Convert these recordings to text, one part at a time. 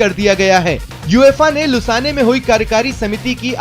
कर दिया गया है। यूएफए ने लुसाने में हुई कार्यकारी समिति की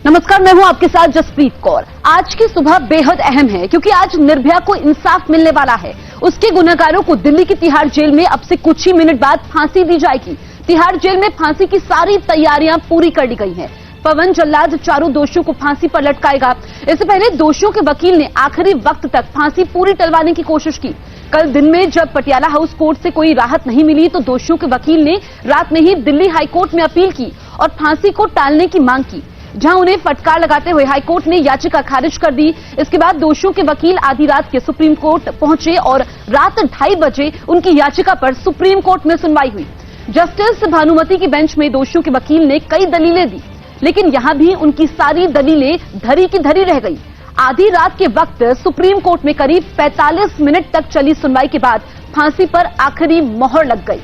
नमस्कार, मैं हूं आपके साथ जसप्रीत कौर। आज की सुबह बेहद अहम है क्योंकि आज निर्भया को इंसाफ मिलने वाला है। उसके गुनहगारों को दिल्ली की तिहाड़ जेल में अब से कुछ ही मिनट बाद फांसी दी जाएगी। तिहाड़ जेल में फांसी की सारी तैयारियां पूरी कर ली गई हैं। पवन जल्लाद चारों दोषियों को फांसी पर लटकाएगा। इससे पहले दोषियों के वकील ने आखिरी वक्त तक फांसी पूरी टलवाने की कोशिश की। कल दिन में जब पटियाला हाउस कोर्ट से कोई राहत नहीं मिली तो दोषियों के वकील ने रात में ही दिल्ली हाईकोर्ट में अपील की और फांसी को टालने की मांग की, जहां उन्हें फटकार लगाते हुए हाईकोर्ट ने याचिका खारिज कर दी। इसके बाद दोषियों के वकील आधी रात के सुप्रीम कोर्ट पहुंचे और रात 2:30 बजे उनकी याचिका पर सुप्रीम कोर्ट में सुनवाई हुई। जस्टिस भानुमति की बेंच में दोषियों के वकील ने कई दलीलें दी, लेकिन यहां भी उनकी सारी दलीलें धरी की धरी रह गई। आधी रात के वक्त सुप्रीम कोर्ट में करीब 45 मिनट तक चली सुनवाई के बाद फांसी पर आखिरी मोहर लग गई।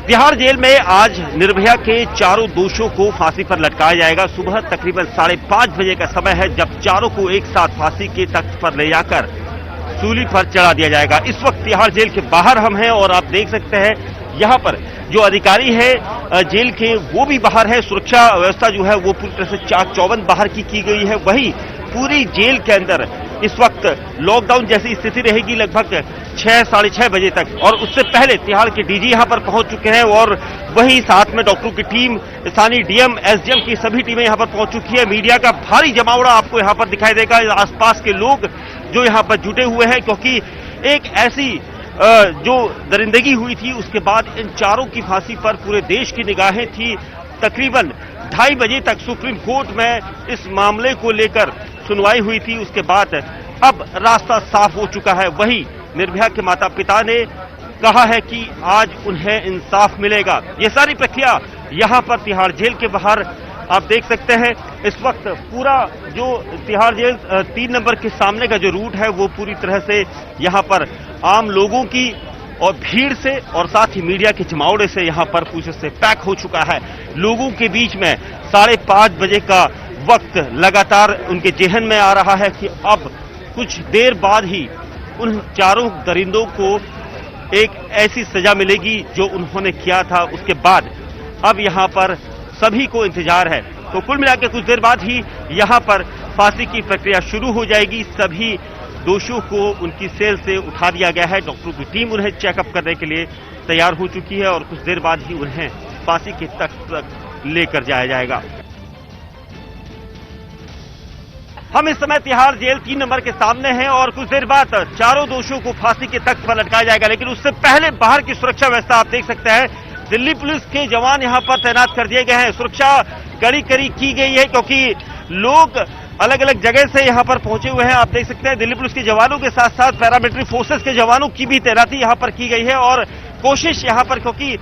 तिहाड़ जेल में आज निर्भया के चारों दोषियों को फांसी पर लटकाया जाएगा। सुबह तकरीबन 5:30 बजे का समय है जब चारों को एक साथ फांसी के तख्त पर ले जाकर सूली पर चढ़ा दिया जाएगा। इस वक्त तिहाड़ जेल के बाहर हम हैं और आप देख सकते हैं यहाँ पर जो अधिकारी है जेल के वो भी बाहर है। सुरक्षा व्यवस्था जो है वो पूरी तरह से चाक चौबंद बाहर की गई है। वही पूरी जेल के अंदर इस वक्त लॉकडाउन जैसी स्थिति रहेगी लगभग 6 साढ़े 6 बजे तक। और उससे पहले तिहाड़ के डीजी यहां पर पहुंच चुके हैं और वही साथ में डॉक्टरों की टीम, स्थानीय डीएम, एसडीएम की सभी टीमें यहां पर पहुंच चुकी है। मीडिया का भारी जमावड़ा आपको यहां पर दिखाई देगा। आसपास के लोग जो यहां पर जुटे हुए हैं क्योंकि एक ऐसी जो दरिंदगी हुई थी उसके बाद इन चारों की फांसी पर पूरे देश की निगाहें थी। तकरीबन 2:30 बजे तक सुप्रीम कोर्ट में इस मामले को लेकर सुनवाई हुई थी। उसके बाद अब रास्ता साफ हो चुका है। वही निर्भया के माता पिता ने कहा है कि आज उन्हें इंसाफ मिलेगा। ये सारी प्रक्रिया यहां पर तिहाड़ जेल के बाहर आप देख सकते हैं। इस वक्त पूरा जो तिहाड़ जेल 3 नंबर के सामने का जो रूट है वो पूरी तरह से यहां पर आम लोगों की और भीड़ से और साथ ही मीडिया के जमावड़े से यहां पर पूछे से पैक हो चुका है। लोगों के बीच में 5:30 बजे का वक्त लगातार उनके जेहन में आ रहा है कि अब कुछ देर बाद ही उन चारों दरिंदों को एक ऐसी सजा मिलेगी जो उन्होंने किया था। उसके बाद अब यहां पर सभी को इंतजार है। तो कुल मिलाकर कुछ देर बाद ही यहां पर फांसी की प्रक्रिया शुरू हो जाएगी। सभी दोषियों को उनकी सेल से उठा दिया गया है। डॉक्टरों की टीम उन्हें चेकअप करने के लिए तैयार हो चुकी है और कुछ देर बाद ही उन्हें फांसी के तख्त तक लेकर जाया जाएगा। हम इस समय तिहाड़ जेल 3 नंबर के सामने हैं और कुछ देर बाद चारों दोषियों को फांसी के तख्त पर लटकाया जाएगा। लेकिन उससे पहले बाहर की सुरक्षा व्यवस्था आप देख सकते हैं। दिल्ली पुलिस के जवान यहां पर तैनात कर दिए गए हैं। सुरक्षा कड़ी की गई है क्योंकि लोग अलग अलग जगह से यहां पर पहुंचे हुए हैं। आप देख सकते हैं दिल्ली पुलिस के जवानों के साथ साथ पैरामिलिट्री फोर्सेस के जवानों की भी तैनाती यहां पर की गई है और कोशिश यहां पर क्योंकि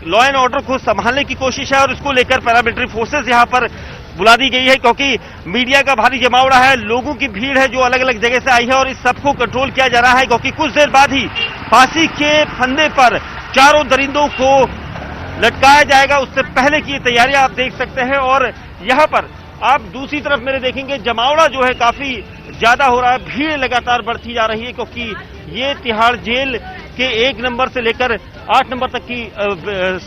लॉ एंड ऑर्डर को संभालने की कोशिश है और इसको लेकर पैरामिलिट्री फोर्सेस यहां पर बुला दी गई है क्योंकि मीडिया का भारी जमावड़ा है, लोगों की भीड़ है जो अलग अलग जगह से आई है और इस सबको कंट्रोल किया जा रहा है क्योंकि कुछ देर बाद ही फांसी के फंदे पर चारों दरिंदों को लटकाया जाएगा। उससे पहले की तैयारियां आप देख सकते हैं और यहां पर आप दूसरी तरफ मेरे देखेंगे जमावड़ा जो है काफी ज्यादा हो रहा है। भीड़ लगातार बढ़ती जा रही है क्योंकि ये तिहाड़ जेल के 1 नंबर से लेकर 8 नंबर तक की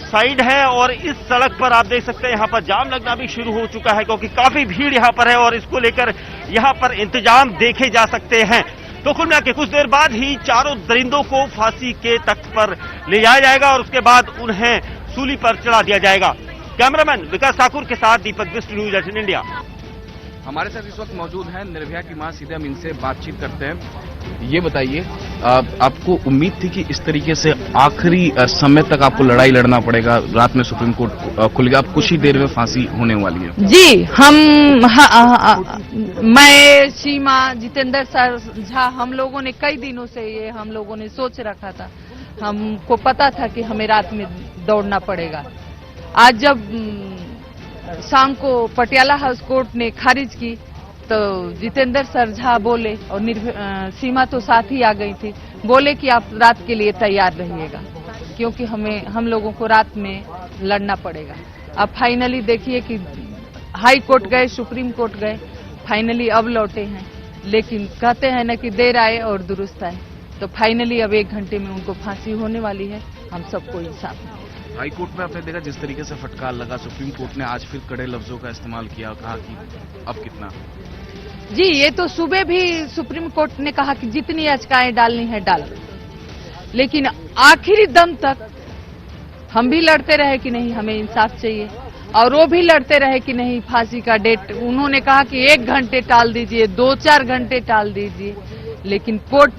साइड है और इस सड़क पर आप देख सकते हैं यहां पर जाम लगना भी शुरू हो चुका है क्योंकि काफी भीड़ यहां पर है और इसको लेकर यहां पर इंतजाम देखे जा सकते हैं। तो कुल मिला के कुछ देर बाद ही चारों दरिंदों को फांसी के तख्त पर ले जाया जाएगा और उसके बाद उन्हें सूली पर चढ़ा दिया जाएगा। कैमरामैन विकास ठाकुर के साथ दीपक बिष्ट, न्यूज़ 18 इंडिया। हमारे साथ इस वक्त मौजूद हैं निर्भया की मां, सीधे हम इनसे बातचीत करते हैं। ये बताइए, आपको उम्मीद थी कि इस तरीके से आखिरी समय तक आपको लड़ाई लड़ना पड़ेगा? रात में सुप्रीम कोर्ट खुल गया, अब कुछ ही देर में फांसी होने वाली है। जी, मैं, सीमा, जितेंद्र सर झा, हम लोगों ने कई दिनों से ये हम लोगों ने सोच रखा था। हमको पता था कि हमें रात में दौड़ना पड़ेगा। आज जब शाम को पटियाला हाउस कोर्ट ने खारिज की तो जितेंद्र सर झा बोले और सीमा तो साथ ही आ गई थी, बोले कि आप रात के लिए तैयार रहिएगा क्योंकि हम लोगों को रात में लड़ना पड़ेगा। अब फाइनली देखिए कि हाई कोर्ट गए, सुप्रीम कोर्ट गए, फाइनली अब लौटे हैं। लेकिन कहते हैं ना कि देर आए और दुरुस्त आए, तो फाइनली अब 1 घंटे में उनको फांसी होने वाली है। हम सबको इंसाफ मिले। हाई कोर्ट में आपने देखा जिस तरीके से फटकार लगा, सुप्रीम कोर्ट ने आज फिर कड़े लफ्जों का इस्तेमाल किया, कहा कि अब कितना। जी, ये तो सुबह भी सुप्रीम कोर्ट ने कहा कि जितनी याचिकाएं डालनी है डाल, लेकिन आखिरी दम तक हम भी लड़ते रहे कि नहीं हमें इंसाफ चाहिए, और वो भी लड़ते रहे कि नहीं फांसी का डेट। उन्होंने कहा कि 1 घंटे टाल दीजिए, 2-4 घंटे टाल दीजिए, लेकिन कोर्ट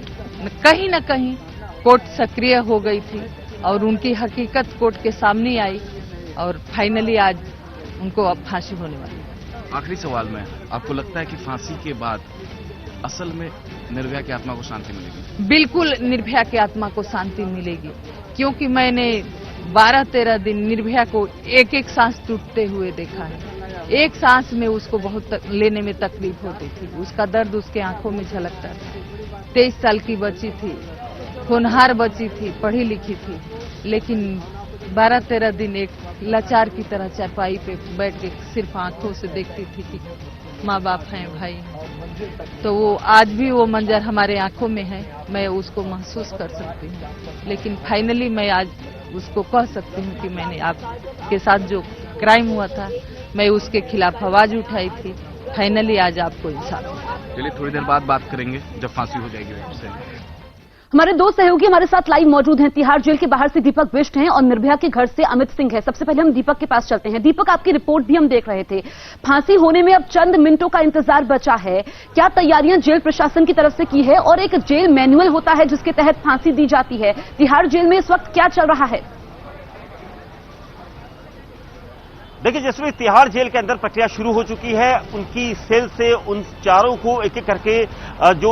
कहीं न कहीं कोर्ट सक्रिय हो गई थी और उनकी हकीकत कोर्ट के सामने आई और फाइनली आज उनको अब फांसी होने वाली है। आखिरी सवाल में, आपको लगता है कि फांसी के बाद असल में निर्भया की आत्मा को शांति मिलेगी? बिल्कुल निर्भया की आत्मा को शांति मिलेगी, क्योंकि मैंने 12-13 दिन निर्भया को एक-एक सांस टूटते हुए देखा है। एक सांस में उसको बहुत लेने में तकलीफ होती थी, उसका दर्द उसके आंखों में झलकता था। 23 साल की बच्ची थी, होनहार बच्ची थी, पढ़ी लिखी थी, लेकिन 12-13 दिन एक लाचार की तरह चारपाई पे बैठ के सिर्फ आंखों से देखती थी कि माँ बाप हैं, भाई हैं। तो वो आज भी वो मंजर हमारे आंखों में है, मैं उसको महसूस कर सकती हूँ। लेकिन फाइनली मैं आज उसको कह सकती हूँ कि मैंने आपके साथ जो क्राइम हुआ था, मैं उसके खिलाफ आवाज उठाई थी। फाइनली आज आपको इंसाफ मिला। चलिए थोड़ी देर बाद बात करेंगे जब फांसी हो जाएगी उससे। हमारे दो सहयोगी हमारे साथ लाइव मौजूद हैं। तिहाड़ जेल के बाहर से दीपक बिष्ट हैं और निर्भया के घर से अमित सिंह है। सबसे पहले हम दीपक के पास चलते हैं। दीपक, आपकी रिपोर्ट भी हम देख रहे थे, फांसी होने में अब चंद मिनटों का इंतजार बचा है। क्या तैयारियां जेल प्रशासन की तरफ से की है और एक जेल मैनुअल होता है जिसके तहत फांसी दी जाती है, तिहाड़ जेल में इस वक्त क्या चल रहा है? देखिए जसवीर, तिहाड़ जेल के अंदर प्रक्रिया शुरू हो चुकी है। उनकी सेल से उन चारों को एक एक करके जो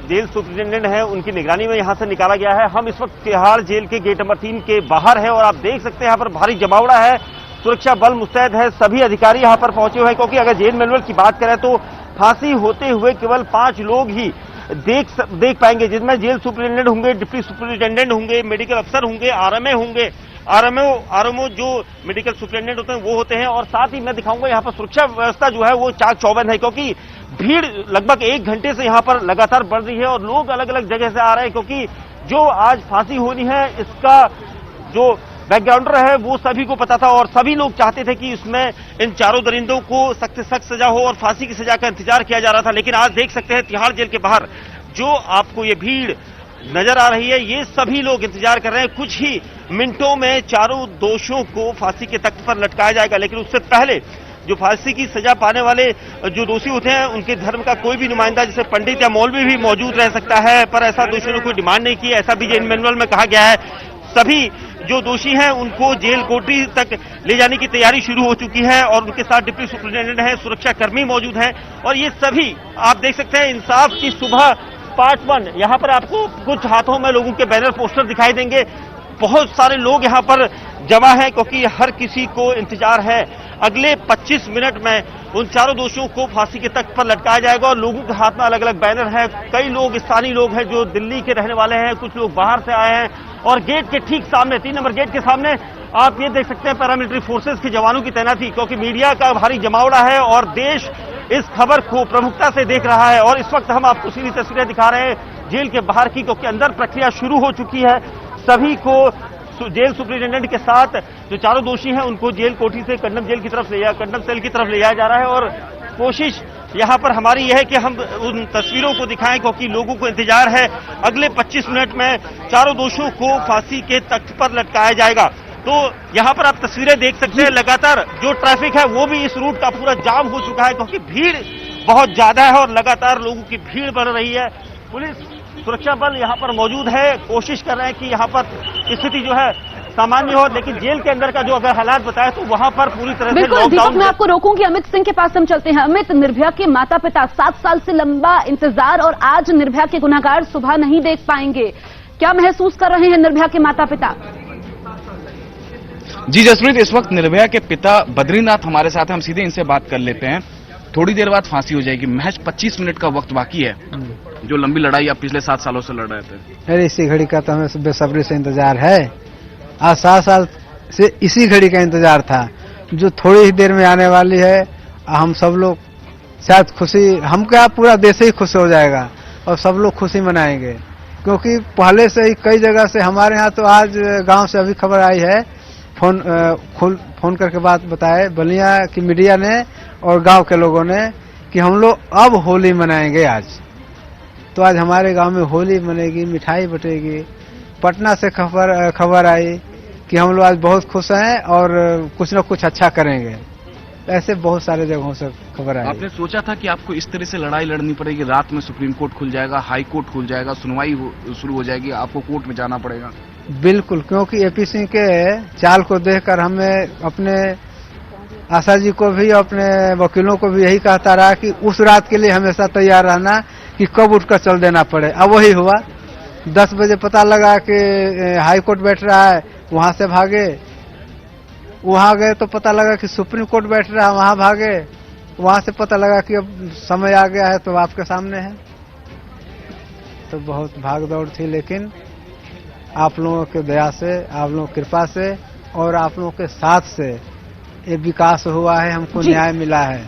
जेल सुपरिटेंडेंट है उनकी निगरानी में यहां से निकाला गया है। हम इस वक्त तिहाड़ जेल के गेट नंबर 3 के बाहर है और आप देख सकते हैं यहां पर भारी जमावड़ा है, सुरक्षा बल मुस्तैद है, सभी अधिकारी यहां पर पहुंचे हुए हैं। क्योंकि अगर जेल मैनुअल की बात करें तो फांसी होते हुए केवल 5 लोग ही देख पाएंगे, जिनमें जेल सुपरिटेंडेंट होंगे, डिप्टी सुपरिटेंडेंट होंगे, मेडिकल अफसर होंगे, आरएमए होंगे। आरएमओ जो मेडिकल सुपरिटेंडेंट होते हैं वो होते हैं। और साथ ही मैं दिखाऊंगा यहाँ पर सुरक्षा व्यवस्था जो है वो चाक चौबंद है, क्योंकि भीड़ लगभग 1 घंटे से यहाँ पर लगातार बढ़ रही है और लोग अलग अलग जगह से आ रहे हैं। क्योंकि जो आज फांसी होनी है इसका जो बैकग्राउंडर है वो सभी को पता था और सभी लोग चाहते थे कि इसमें इन चारों दरिंदों को सख्त से सख्त सजा हो और फांसी की सजा का इंतजार किया जा रहा था। लेकिन आज देख सकते हैं तिहाड़ जेल के बाहर जो आपको ये भीड़ नजर आ रही है, ये सभी लोग इंतजार कर रहे हैं। कुछ ही मिनटों में चारों दोषियों को फांसी के तख्त पर लटकाया जाएगा। लेकिन उससे पहले जो फांसी की सजा पाने वाले जो दोषी होते हैं उनके धर्म का कोई भी नुमाइंदा जैसे पंडित या मौलवी भी मौजूद रह सकता है, पर ऐसा दोषियों ने कोई डिमांड नहीं की। ऐसा भी जेल मैनुअल में कहा गया है। सभी जो दोषी हैं उनको जेल कोठरी तक ले जाने की तैयारी शुरू हो चुकी है और उनके साथ डिप्टी सुपरिटेंडेंट हैं, सुरक्षा कर्मी मौजूद हैं और ये सभी आप देख सकते हैं इंसाफ की सुबह पार्ट 1। यहां पर आपको कुछ हाथों में लोगों के बैनर पोस्टर दिखाई देंगे। बहुत सारे लोग यहां पर जमा हैं क्योंकि हर किसी को इंतजार है। अगले 25 मिनट में उन चारों दोषियों को फांसी के तख्त पर लटकाया जाएगा और लोगों के हाथ में अलग अलग बैनर हैं। कई लोग स्थानीय लोग हैं जो दिल्ली के रहने वाले हैं, कुछ लोग बाहर से आए हैं और गेट के ठीक सामने 3 नंबर गेट के सामने आप ये देख सकते हैं पैरामिलिट्री फोर्सेस के जवानों की तैनाती, क्योंकि मीडिया का भारी जमावड़ा है और देश इस खबर को प्रमुखता से देख रहा है। और इस वक्त हम आपको सीधी तस्वीरें दिखा रहे हैं जेल के बाहर की, क्योंकि अंदर प्रक्रिया शुरू हो चुकी है। सभी को जेल सुपरिटेंडेंट के साथ जो चारों दोषी हैं उनको जेल कोठरी से कंडम जेल की तरफ कंडम सेल की तरफ ले जाया जा रहा है और कोशिश यहां पर हमारी यह है कि हम उन तस्वीरों को दिखाएं क्योंकि लोगों को इंतजार है। अगले 25 मिनट में चारों दोषियों को फांसी के तख्त पर लटकाया जाएगा। तो यहां पर आप तस्वीरें देख सकते हैं, लगातार जो ट्रैफिक है वो भी इस रूट का पूरा जाम हो चुका है क्योंकि भीड़ बहुत ज्यादा है और लगातार लोगों की भीड़ बढ़ रही है। पुलिस सुरक्षा बल यहां पर मौजूद है, कोशिश कर रहे हैं कि यहां पर स्थिति जो है सामान्य हो, लेकिन जेल के अंदर का जो अगर हालात बताए तो वहां पर पूरी तरह से लॉकडाउन। मैं आपको रोकूंगी, अमित सिंह के पास हम चलते हैं। अमित, निर्भया के माता पिता 7 साल से लंबा इंतजार और आज निर्भया के गुनहगार सुबह नहीं देख पाएंगे, क्या महसूस कर रहे हैं निर्भया के माता पिता? जी जसप्रीत, इस वक्त निर्भया के पिता बद्रीनाथ हमारे साथ हैं, हम सीधे इनसे बात कर लेते हैं। थोड़ी देर बाद फांसी हो जाएगी, महज 25 मिनट का वक्त बाकी है। जो लंबी लड़ाई आप पिछले 7 सालों से लड़ रहे थे। अरे इसी घड़ी का तो हमें बेसब्री से इंतजार है। आज 7 साल से इसी घड़ी का इंतजार था जो थोड़ी ही देर में आने वाली है। हम सब लोग शायद खुशी, हम क्या पूरा देश ही खुश हो जाएगा और सब लोग खुशी मनाएंगे। क्योंकि पहले से ही कई जगह से हमारे यहाँ तो आज गांव से अभी खबर आई है, फोन करके बात बताए बलिया की मीडिया ने और गांव के लोगों ने कि हम लोग अब होली मनाएंगे आज। तो आज हमारे गांव में होली मनेगी, मिठाई बटेगी। पटना से खबर आई कि हम लोग आज बहुत खुश हैं और कुछ न कुछ अच्छा करेंगे। ऐसे बहुत सारे जगहों से खबर आई। आपने सोचा था कि आपको इस तरह से लड़ाई लड़नी पड़ेगी, रात में सुप्रीम कोर्ट खुल जाएगा, हाई कोर्ट खुल जाएगा, सुनवाई शुरू हो जाएगी, आपको कोर्ट में जाना पड़ेगा? बिल्कुल, क्योंकि एपी सिंह के चाल को देखकर हमें अपने आशा जी को भी, अपने वकीलों को भी यही कहता रहा कि उस रात के लिए हमेशा तैयार रहना कि कब उठकर चल देना पड़े। अब वही हुआ। 10 बजे पता लगा कि हाई कोर्ट बैठ रहा है, वहां से भागे। वहां गए तो पता लगा कि सुप्रीम कोर्ट बैठ रहा है, वहां भागे। वहां से पता लगा कि अब समय आ गया है तो आपके सामने है। तो बहुत भाग दौड़ थी, लेकिन आप लोगों के दया से, आप लोगों की कृपा से और आप लोगों के साथ से ये विकास हुआ है, हमको न्याय मिला है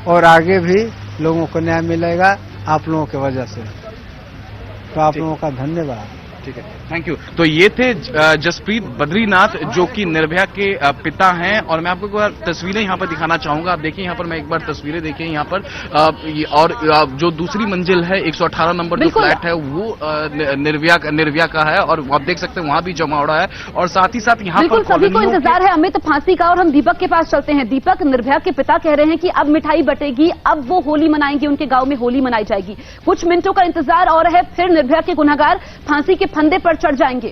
और आगे भी लोगों को न्याय मिलेगा आप लोगों की वजह से। तो आप लोगों का धन्यवाद। ठीक है, थैंक यू। तो ये थे जसप्रीत बद्रीनाथ जो कि निर्भया के पिता हैं। और मैं आपको एक बार तस्वीरें यहाँ पर दिखाना चाहूंगा। आप देखिए यहाँ पर, मैं एक बार तस्वीरें देखिए यहाँ पर। और जो दूसरी मंजिल है 118 नंबर जो फ्लैट है वो निर्भया का है और आप देख सकते हैं वहां भी जमावड़ा है। और साथ ही साथ यहाँ पर सभी को इंतजार है अमित फांसी का। और हम दीपक के पास चलते हैं। दीपक, निर्भया के पिता कह रहे हैं कि अब मिठाई बटेगी, अब वो होली मनाएंगे, उनके गांव में होली मनाई जाएगी। कुछ मिनटों का इंतजार और है, फिर निर्भया के गुनहगार फांसी के फंदे पर चढ़ जाएंगे।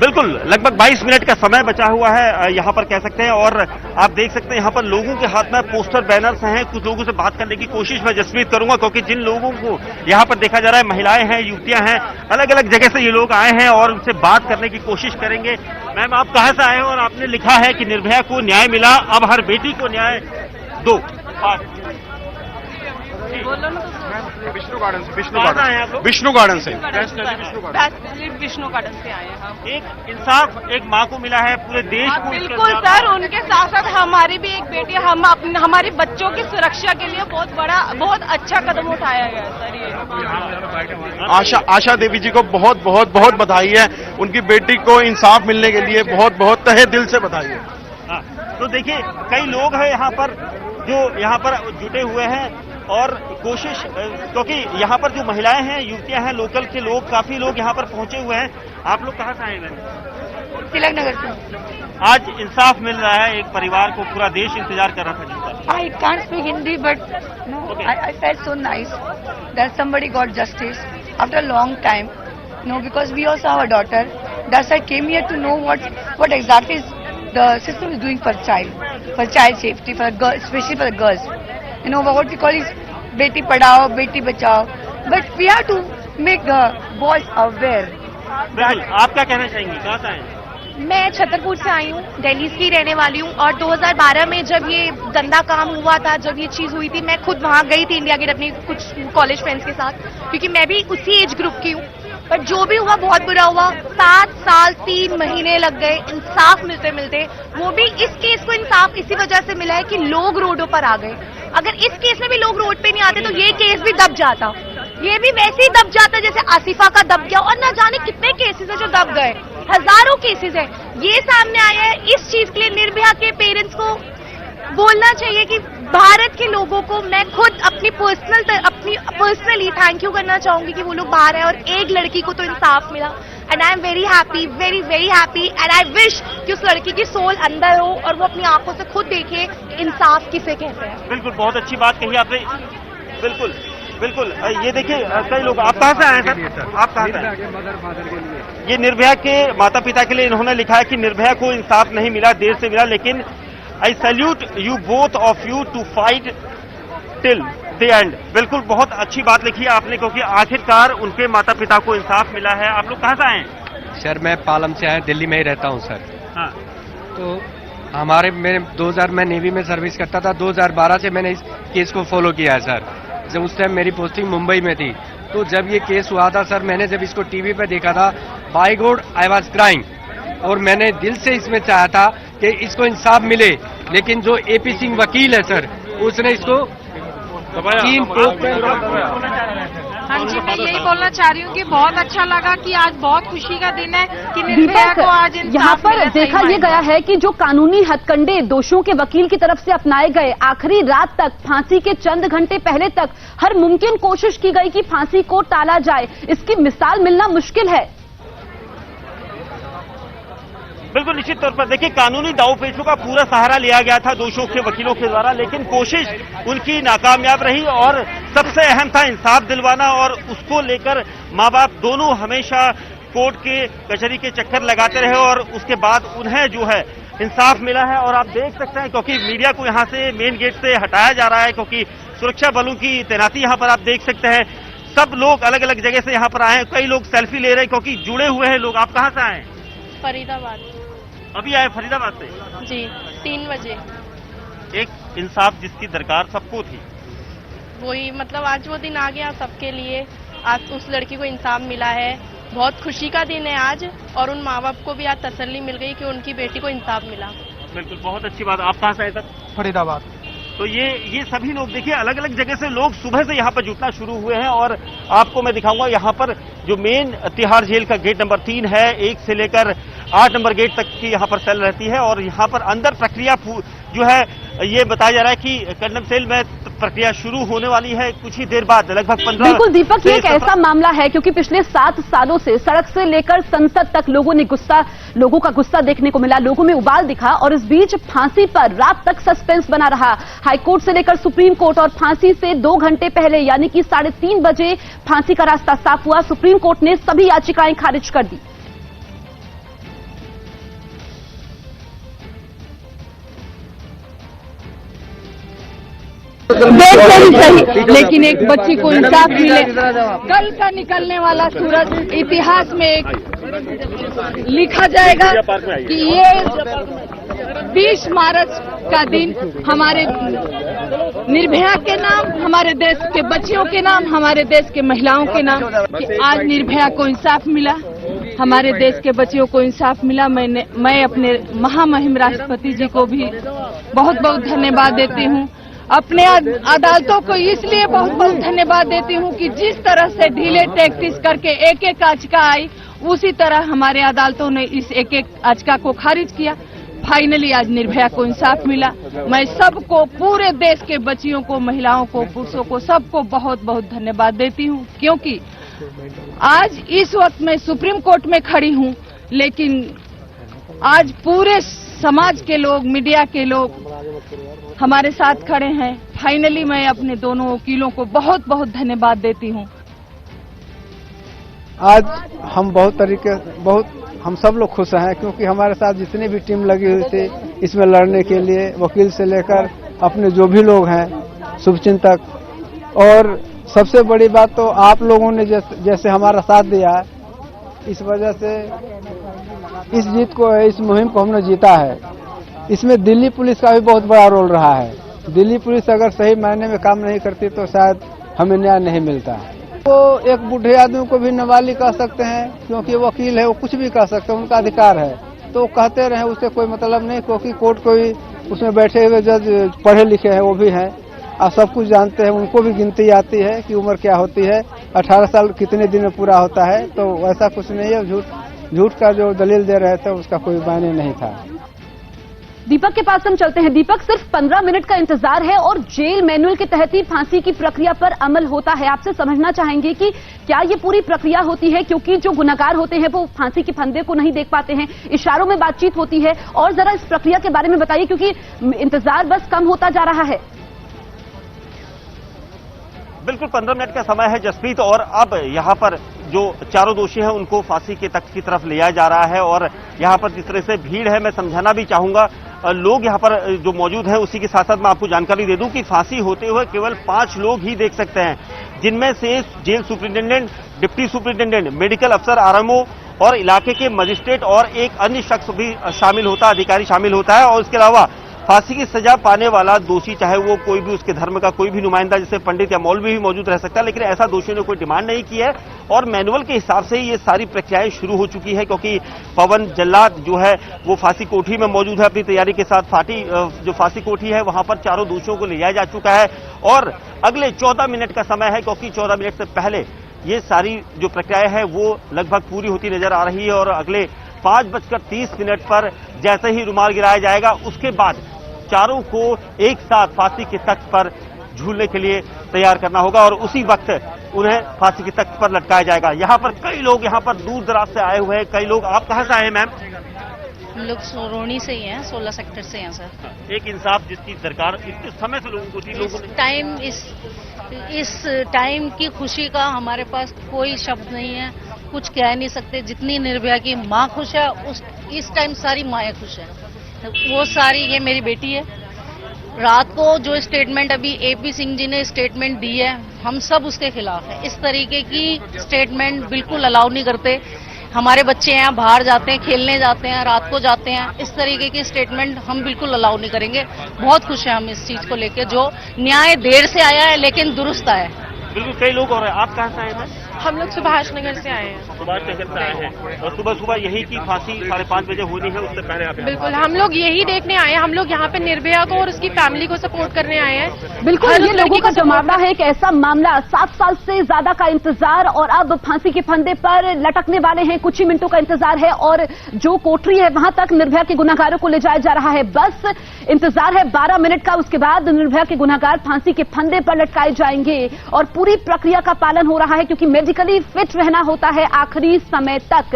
बिल्कुल, लगभग 22 मिनट का समय बचा हुआ है यहाँ पर कह सकते हैं। और आप देख सकते हैं यहाँ पर लोगों के हाथ में पोस्टर बैनर्स हैं। कुछ लोगों से बात करने की कोशिश मैं जसप्रीत करूंगा, क्योंकि जिन लोगों को यहाँ पर देखा जा रहा है, महिलाएं हैं, युवतियां हैं, अलग अलग जगह से ये लोग आए हैं और उनसे बात करने की कोशिश करेंगे। मैम, आप कहां से आए हैं? और आपने लिखा है कि निर्भया को न्याय मिला, अब हर बेटी को न्याय दो। विष्णु गार्डन से। विष्णु गार्डन से विष्णु गार्डन से आए हैं हम। एक इंसाफ एक माँ को मिला है, पूरे देश को। बिल्कुल सर, उनके साथ साथ हमारी भी एक बेटी, हम हमारे बच्चों की सुरक्षा के लिए बहुत अच्छा कदम उठाया गया सर। ये आशा देवी जी को बहुत बहुत बहुत बधाई है। उनकी बेटी को इंसाफ मिलने के लिए बहुत बहुत तहे दिल से बधाई है। तो देखिए, कई लोग हैं यहाँ पर जो यहाँ पर जुटे हुए हैं और कोशिश, क्योंकि यहाँ पर जो महिलाएं हैं, युवतियां हैं, लोकल के लोग, काफी लोग यहाँ पर पहुंचे हुए हैं। आप लोग कहाँ से आए हैं? तिलक नगर से। आज इंसाफ मिल रहा है एक परिवार को, पूरा देश इंतजार कर रहा था जिसका। I can't speak Hindi, but no, Okay. I felt so nice that somebody got justice after a long time. No, because we also have a daughter. That's why I came here to know what exactly is the system is doing for child safety, for girls, especially for the girls. You know, what we call is Beti Padhao, Beti Bachao. But we have to make the boys aware. बिल्कुल, आप क्या कहना चाहेंगी? कहाँ से आए? मैं छतरपुर से आई हूँ, दिल्ली की रहने वाली हूँ। और 2012 में जब ये गंदा काम हुआ था, जब ये चीज हुई थी, मैं खुद वहाँ गई थी इंडिया गेट अपने कुछ कॉलेज फ्रेंड्स के साथ, क्योंकि मैं भी उसी एज ग्रुप की हूँ। पर जो भी हुआ बहुत बुरा हुआ। 7 साल 3 महीने लग गए इंसाफ मिलते मिलते। वो भी इस केस को इंसाफ इसी वजह से मिला है कि लोग रोडों पर आ गए। अगर इस केस में भी लोग रोड पे नहीं आते तो ये केस भी दब जाता। ये भी वैसे ही दब जाता जैसे आसिफा का दब गया। और न जाने कितने केसेस है जो दब गए, हजारों केसेस है। ये सामने आया है। इस चीज के लिए निर्भया के पेरेंट्स को बोलना चाहिए कि भारत के लोगों को मैं खुद अपनी पर्सनली थैंक यू करना चाहूंगी कि वो लोग बाहर आए और एक लड़की को तो इंसाफ मिला। And I am very happy, very very happy. And I wish कि उस लड़की की सोल अंदर हो और वो अपनी आंखों से खुद देखे इंसाफ किसे कहते हैं। बिल्कुल, बहुत अच्छी बात कही आपने। बिल्कुल बिल्कुल, ये देखिए कई लोग। आप कहाँ से आए सर? आप कहाँ से आए? ये निर्भया के माता पिता के लिए इन्होंने लिखा है कि निर्भया को इंसाफ नहीं मिला, देर से मिला, लेकिन I salute you both of you to fight till the end. बिल्कुल, बहुत अच्छी बात लिखी है आपने, क्योंकि आखिरकार उनके माता पिता को इंसाफ मिला है। आप लोग कहाँ से आए? सर मैं पालम से आया, दिल्ली में ही रहता हूँ सर। हाँ। तो मैं 2000 में नेवी में सर्विस करता था। 2012 से मैंने इस केस को फॉलो किया है सर। जब उस टाइम मेरी पोस्टिंग मुंबई में थी, तो जब ये केस हुआ था सर, मैंने जब इसको टीवी पे देखा था, by god I was crying. और मैंने दिल से इसमें चाहा था कि इसको इंसाफ मिले, लेकिन जो एपी सिंह वकील है सर, उसने इसको 3 हाँ जी, मैं यही बोलना चाह रही हूँ कि बहुत अच्छा लगा कि आज बहुत खुशी का दिन है कि निर्भया को आज यहाँ पर देखा ये गया है कि जो कानूनी हथकंडे दोषियों के वकील की तरफ से अपनाए गए, आखिरी रात तक, फांसी के चंद घंटे पहले तक हर मुमकिन कोशिश की गई कि फांसी को टाला जाए। इसकी मिसाल मिलना मुश्किल है। बिल्कुल निश्चित तौर पर देखिए, कानूनी दांवपेचों का पूरा सहारा लिया गया था दोषियों के वकीलों के द्वारा, लेकिन कोशिश उनकी नाकामयाब रही और सबसे अहम था इंसाफ दिलवाना, और उसको लेकर माँ बाप दोनों हमेशा कोर्ट के कचहरी के चक्कर लगाते रहे और उसके बाद उन्हें जो है इंसाफ मिला है। और आप देख सकते हैं, क्योंकि मीडिया को यहाँ से मेन गेट से हटाया जा रहा है, क्योंकि सुरक्षा बलों की तैनाती यहाँ पर आप देख सकते हैं। सब लोग अलग अलग जगह से यहाँ पर आए हैं, कई लोग सेल्फी ले रहे हैं क्योंकि जुड़े हुए हैं लोग। आप कहाँ से आए? फरीदाबाद। अभी आए फरीदाबाद से? जी, 3 बजे। एक इंसाफ जिसकी दरकार सबको थी, वही मतलब आज वो दिन आ गया सबके लिए। आज उस लड़की को इंसाफ मिला है, बहुत खुशी का दिन है आज, और उन माँ बाप को भी आज तसल्ली मिल गई कि उनकी बेटी को इंसाफ मिला। बिल्कुल, बहुत अच्छी बात। आप कहाँ से आए सर? फरीदाबाद। तो ये सभी लोग देखिए अलग अलग जगह से लोग सुबह से यहाँ पर जुटना शुरू हुए हैं, और आपको मैं दिखाऊंगा यहाँ पर जो मेन तिहाड़ जेल का गेट नंबर 3 है, 1 से लेकर 8 नंबर गेट तक की यहाँ पर सेल रहती है, और यहाँ पर अंदर प्रक्रिया जो है ये बताया जा रहा है कि कंडम सेल में प्रक्रिया शुरू होने वाली है कुछ ही देर बाद, लगभग 15। बिल्कुल दीपक, ये एक ऐसा मामला है क्योंकि पिछले 7 सालों से सड़क से लेकर संसद तक लोगों का गुस्सा देखने को मिला, लोगों में उबाल दिखा, और इस बीच फांसी पर रात तक सस्पेंस बना रहा। हाईकोर्ट से लेकर सुप्रीम कोर्ट, और फांसी से 2 घंटे पहले यानी कि 3:30 बजे फांसी का रास्ता साफ हुआ। सुप्रीम कोर्ट ने सभी याचिकाएं खारिज कर दी। देश से भी सही, लेकिन एक बच्ची को इंसाफ मिले। कल का निकलने वाला सूरज इतिहास में एक लिखा जाएगा कि ये 20 मार्च का दिन हमारे निर्भया के नाम, हमारे देश के बच्चियों के नाम, हमारे देश के महिलाओं के नाम, कि आज निर्भया को इंसाफ मिला, हमारे देश के बच्चियों को इंसाफ मिला। मैं अपने महामहिम राष्ट्रपति जी को भी बहुत बहुत धन्यवाद देती हूँ। अपने अदालतों को इसलिए बहुत बहुत धन्यवाद देती हूँ कि जिस तरह से ढीले टैक्टिस करके एक याचिका आई, उसी तरह हमारे अदालतों ने इस एक याचिका को खारिज किया। फाइनली आज निर्भया को इंसाफ मिला। मैं सबको, पूरे देश के बच्चियों को, महिलाओं को, पुरुषों को, सबको बहुत बहुत धन्यवाद देती हूँ, क्योंकि आज इस वक्त मैं सुप्रीम कोर्ट में खड़ी हूँ, लेकिन आज पूरे समाज के लोग, मीडिया के लोग हमारे साथ खड़े हैं। फाइनली मैं अपने दोनों वकीलों को बहुत बहुत धन्यवाद देती हूँ। आज हम सब लोग खुश हैं, क्योंकि हमारे साथ जितनी भी टीम लगी हुई थी इसमें लड़ने के लिए, वकील से लेकर अपने जो भी लोग हैं शुभचिंतक, और सबसे बड़ी बात तो आप लोगों ने जैसे हमारा साथ दिया, इस वजह से इस मुहिम को हमने जीता है। इसमें दिल्ली पुलिस का भी बहुत बड़ा रोल रहा है। दिल्ली पुलिस अगर सही मायने में काम नहीं करती तो शायद हमें न्याय नहीं मिलता। तो एक बूढ़े आदमी को भी नवाली कह सकते हैं, क्योंकि वकील है, वो कुछ भी कह सकते हैं, उनका अधिकार है, तो कहते रहे, उससे कोई मतलब नहीं, क्योंकि कोर्ट को भी उसमें बैठे हुए जज पढ़े लिखे हैं, वो भी हैं और सब कुछ जानते हैं, उनको भी गिनती आती है कि उम्र क्या होती है, 18 साल कितने दिन में पूरा होता है। तो ऐसा कुछ नहीं है, झूठ का जो दलील दे रहे थे उसका कोई मायने नहीं था। दीपक के पास हम चलते हैं। दीपक, सिर्फ 15 मिनट का इंतजार है और जेल मैनुअल के तहत ही फांसी की प्रक्रिया पर अमल होता है। आपसे समझना चाहेंगे कि क्या ये पूरी प्रक्रिया होती है, क्योंकि जो गुनहगार होते हैं वो फांसी के फंदे को नहीं देख पाते हैं, इशारों में बातचीत होती है, और जरा इस प्रक्रिया के बारे में बताइए, क्योंकि इंतजार बस कम होता जा रहा है। बिल्कुल 15 मिनट का समय है जसप्रीत, और अब यहाँ पर जो चारों दोषी हैं उनको फांसी के तख्त की तरफ ले जाया जा रहा है। और यहाँ पर जिस तरह से भीड़ है, मैं समझाना भी चाहूंगा लोग यहाँ पर जो मौजूद हैं, उसी के साथ साथ मैं आपको जानकारी दे दूं कि फांसी होते हुए केवल 5 लोग ही देख सकते हैं, जिनमें से jail superintendent, deputy superintendent, medical अफसर, आरएमओ और इलाके के मजिस्ट्रेट और एक अन्य शख्स भी शामिल होता, अधिकारी शामिल होता है। और इसके अलावा फांसी की सजा पाने वाला दोषी, चाहे वो कोई भी उसके धर्म का कोई भी नुमाइंदा, जैसे पंडित या मौलवी भी मौजूद रह सकता है, लेकिन ऐसा दोषियों ने कोई डिमांड नहीं की है और मैनुअल के हिसाब से ही ये सारी प्रक्रियाएं शुरू हो चुकी है, क्योंकि पवन जल्लाद जो है वो फांसी कोठी में मौजूद है अपनी तैयारी के साथ। जो फांसी कोठी है वहां पर चारों दोषियों को ले जाया जा चुका है और अगले 14 मिनट का समय है, क्योंकि 14 मिनट से पहले ये सारी जो प्रक्रियाएं है वो लगभग पूरी होती नजर आ रही है और अगले 5:30 पर जैसे ही रुमाल गिराया जाएगा उसके बाद चारों को एक साथ फांसी के तख्त पर झूलने के लिए तैयार करना होगा और उसी वक्त उन्हें फांसी के तख्त पर लटकाया जाएगा। यहाँ पर कई लोग यहाँ पर दूर दराज से आए हुए हैं। कई लोग, आप कहां से आए हैं मैम? हम लोग सोरोनी से ही हैं, 16 सेक्टर से हैं सर। एक इंसाफ जिसकी दरकार इतने समय से लोगों को थी, लोगों ने इस टाइम की खुशी का हमारे पास कोई शब्द नहीं है, कुछ कह नहीं सकते। जितनी निर्भया की माँ खुश है इस टाइम सारी माएँ खुश है। वो सारी, ये मेरी बेटी है। रात को जो स्टेटमेंट अभी एपी सिंह जी ने स्टेटमेंट दी है, हम सब उसके खिलाफ हैं। इस तरीके की स्टेटमेंट बिल्कुल अलाउ नहीं करते। हमारे बच्चे हैं, बाहर जाते हैं, खेलने जाते हैं, रात को जाते हैं, इस तरीके की स्टेटमेंट हम बिल्कुल अलाउ नहीं करेंगे। बहुत खुश हैं हम इस चीज को लेकर, जो न्याय देर से आया है लेकिन दुरुस्त आया है। बिल्कुल, कई लोग और आप कहां से आए हैं? हम लोग सुभाष नगर से आए हैं। सुभाष नगर से आए हैं और सुबह सुबह यही की फांसी 5:30 बजे होनी है, उससे पहले आप? बिल्कुल, हम लोग यही देखने आए हैं। हम लोग यहाँ पे निर्भया को और उसकी फैमिली को सपोर्ट करने आए हैं। बिल्कुल, ये लोगों का जमावड़ा है कि ऐसा मामला 7 साल से ज्यादा का इंतजार और अब फांसी के फंदे पर लटकने वाले हैं। कुछ ही मिनटों का इंतजार है और जो कोठरी है वहां तक निर्भया के गुनाहगारों को ले जाया जा रहा है। बस इंतजार है 12 मिनट का, उसके बाद निर्भया के गुनाहगार फांसी के फंदे पर लटकाए जाएंगे और पूरी प्रक्रिया का पालन हो रहा है, क्योंकि मेडिकली फिट रहना होता है आखिरी समय तक।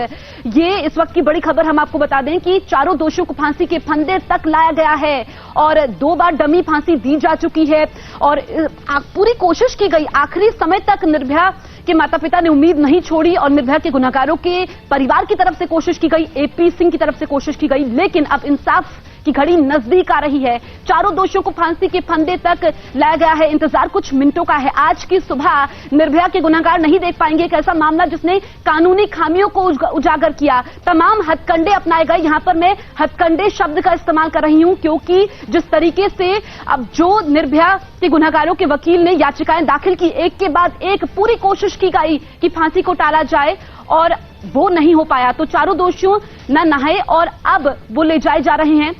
ये इस वक्त की बड़ी खबर हम आपको बता दें कि चारों दोषियों को फांसी के फंदे तक लाया गया है और 2 बार डमी फांसी दी जा चुकी है और पूरी कोशिश की गई। आखिरी समय तक निर्भया के माता पिता ने उम्मीद नहीं छोड़ी और निर्भया के गुनाहगारों के परिवार की तरफ से कोशिश की गई, एपी सिंह की तरफ से कोशिश की गई, लेकिन अब इंसाफ की घड़ी नजदीक आ रही है। चारों दोषियों को फांसी के फंदे तक लाया गया है। इंतजार कुछ मिनटों का है। आज की सुबह निर्भया के गुनाहगार नहीं देख पाएंगे एक ऐसा मामला जिसने कानूनी खामियों को उजागर किया। तमाम हथकंडे अपनाए गए। यहां पर मैं हथकंडे शब्द का इस्तेमाल कर रही हूं क्योंकि जिस तरीके से अब जो निर्भया के गुनाहगारों के वकील ने याचिकाएं दाखिल की, एक के बाद एक पूरी कोशिश की गई कि फांसी को टाला जाए और वो नहीं हो पाया। तो चारों दोषियों न नहाए और अब वो ले जाए जा रहे हैं।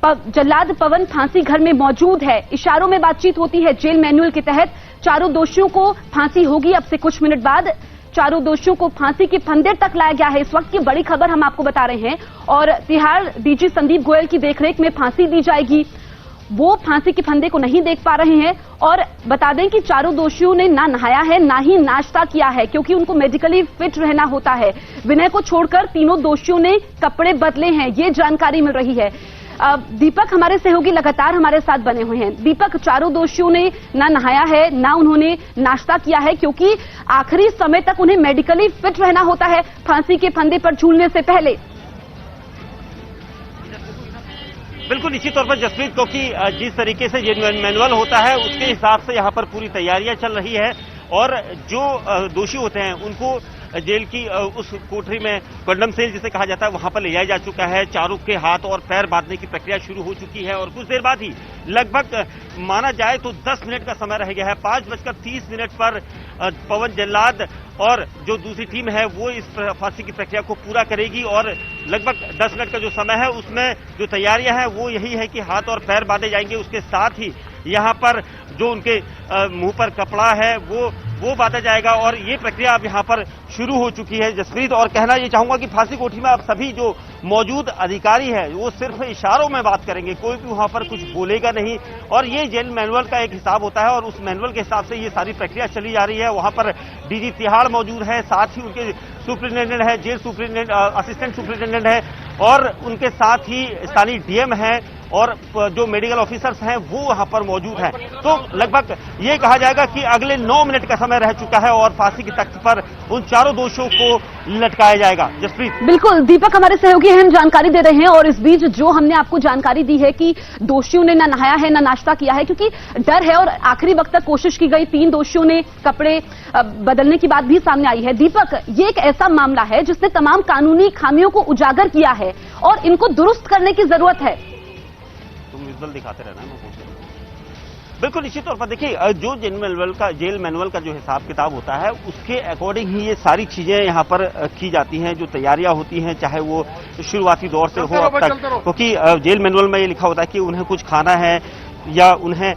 जल्लाद पवन फांसी घर में मौजूद है। इशारों में बातचीत होती है। जेल मैनुअल के तहत चारों दोषियों को फांसी होगी अब से कुछ मिनट बाद। चारों दोषियों को फांसी के फंदे तक लाया गया है। इस वक्त की बड़ी खबर हम आपको बता रहे हैं और तिहाड़ डीजी संदीप गोयल की देखरेख में फांसी दी जाएगी। वो फांसी के फंदे को नहीं देख पा रहे हैं और बता दें कि चारों दोषियों ने ना नहाया है ना ही नाश्ता किया है, क्योंकि उनको मेडिकली फिट रहना होता है। विनय को छोड़कर तीनों दोषियों ने कपड़े बदले हैं, ये जानकारी मिल रही है। दीपक हमारे सहयोगी लगातार हमारे साथ बने हुए हैं। दीपक, चारों दोषियों ने ना नहाया है ना उन्होंने नाश्ता किया है, क्योंकि आखिरी समय तक उन्हें मेडिकली फिट रहना होता है फांसी के फंदे पर झूलने से पहले। बिल्कुल निश्चित तौर पर जसप्रीत, क्योंकि जिस तरीके से ये मैनुअल होता है उसके हिसाब से यहाँ पर पूरी तैयारियां चल रही है और जो दोषी होते हैं उनको जेल की उस कोठरी में कंडम सेल जिसे कहा जाता है वहां पर ले जाया जा चुका है। चारों के हाथ और पैर बांधने की प्रक्रिया शुरू हो चुकी है और कुछ देर बाद ही लगभग माना जाए तो 10 मिनट का समय रह गया है। 5:30 पर पवन जल्लाद और जो दूसरी टीम है वो इस फांसी की प्रक्रिया को पूरा करेगी और लगभग 10 मिनट का जो समय है उसमें जो तैयारियां हैं वो यही है कि हाथ और पैर बांधे जाएंगे। उसके साथ ही यहाँ पर जो उनके मुंह पर कपड़ा है वो बांधा जाएगा और ये प्रक्रिया अब यहाँ पर शुरू हो चुकी है जसप्रीत। और कहना ये चाहूंगा कि फांसी कोठी में अब सभी जो मौजूद अधिकारी है वो सिर्फ इशारों में बात करेंगे, कोई भी वहां पर कुछ बोलेगा नहीं और ये जेल मैनुअल का एक हिसाब होता है और उस मैनुअल के हिसाब से ये सारी प्रक्रिया चली जा रही है। वहां पर डीजी तिहाड़ मौजूद है, साथ ही उनके सुपरिटेंडेंट है, जेल सुपरिटेंडेंट, असिस्टेंट सुपरिटेंडेंट है और उनके साथ ही स्थानीय डीएम है और जो मेडिकल ऑफिसर्स हैं वो वहां पर मौजूद हैं। तो लगभग ये कहा जाएगा कि अगले 9 मिनट का समय रह चुका है और फांसी के तख्त पर उन चारों दोषियों को लटकाया जाएगा। जसप्रीत, बिल्कुल दीपक हमारे सहयोगी हैं, जानकारी दे रहे हैं और इस बीच जो हमने आपको जानकारी दी है कि दोषियों ने ना नहाया है ना नाश्ता किया है, क्योंकि डर है और आखिरी वक्त तक कोशिश की गई। 3 दोषियों ने कपड़े बदलने की बात भी सामने आई है। दीपक, ये एक ऐसा मामला है जिसने तमाम कानूनी खामियों को उजागर किया है और इनको दुरुस्त करने की जरूरत है। अफजल दिखाते रहना है। बिल्कुल निश्चित तौर पर देखिए, जो जेल मैनुअल का जो हिसाब किताब होता है उसके अकॉर्डिंग ही ये सारी चीजें यहाँ पर की जाती हैं, जो तैयारियां होती हैं, चाहे वो शुरुआती दौर से हो अब तक, क्योंकि जेल मैनुअल में ये लिखा होता है कि उन्हें कुछ खाना है या उन्हें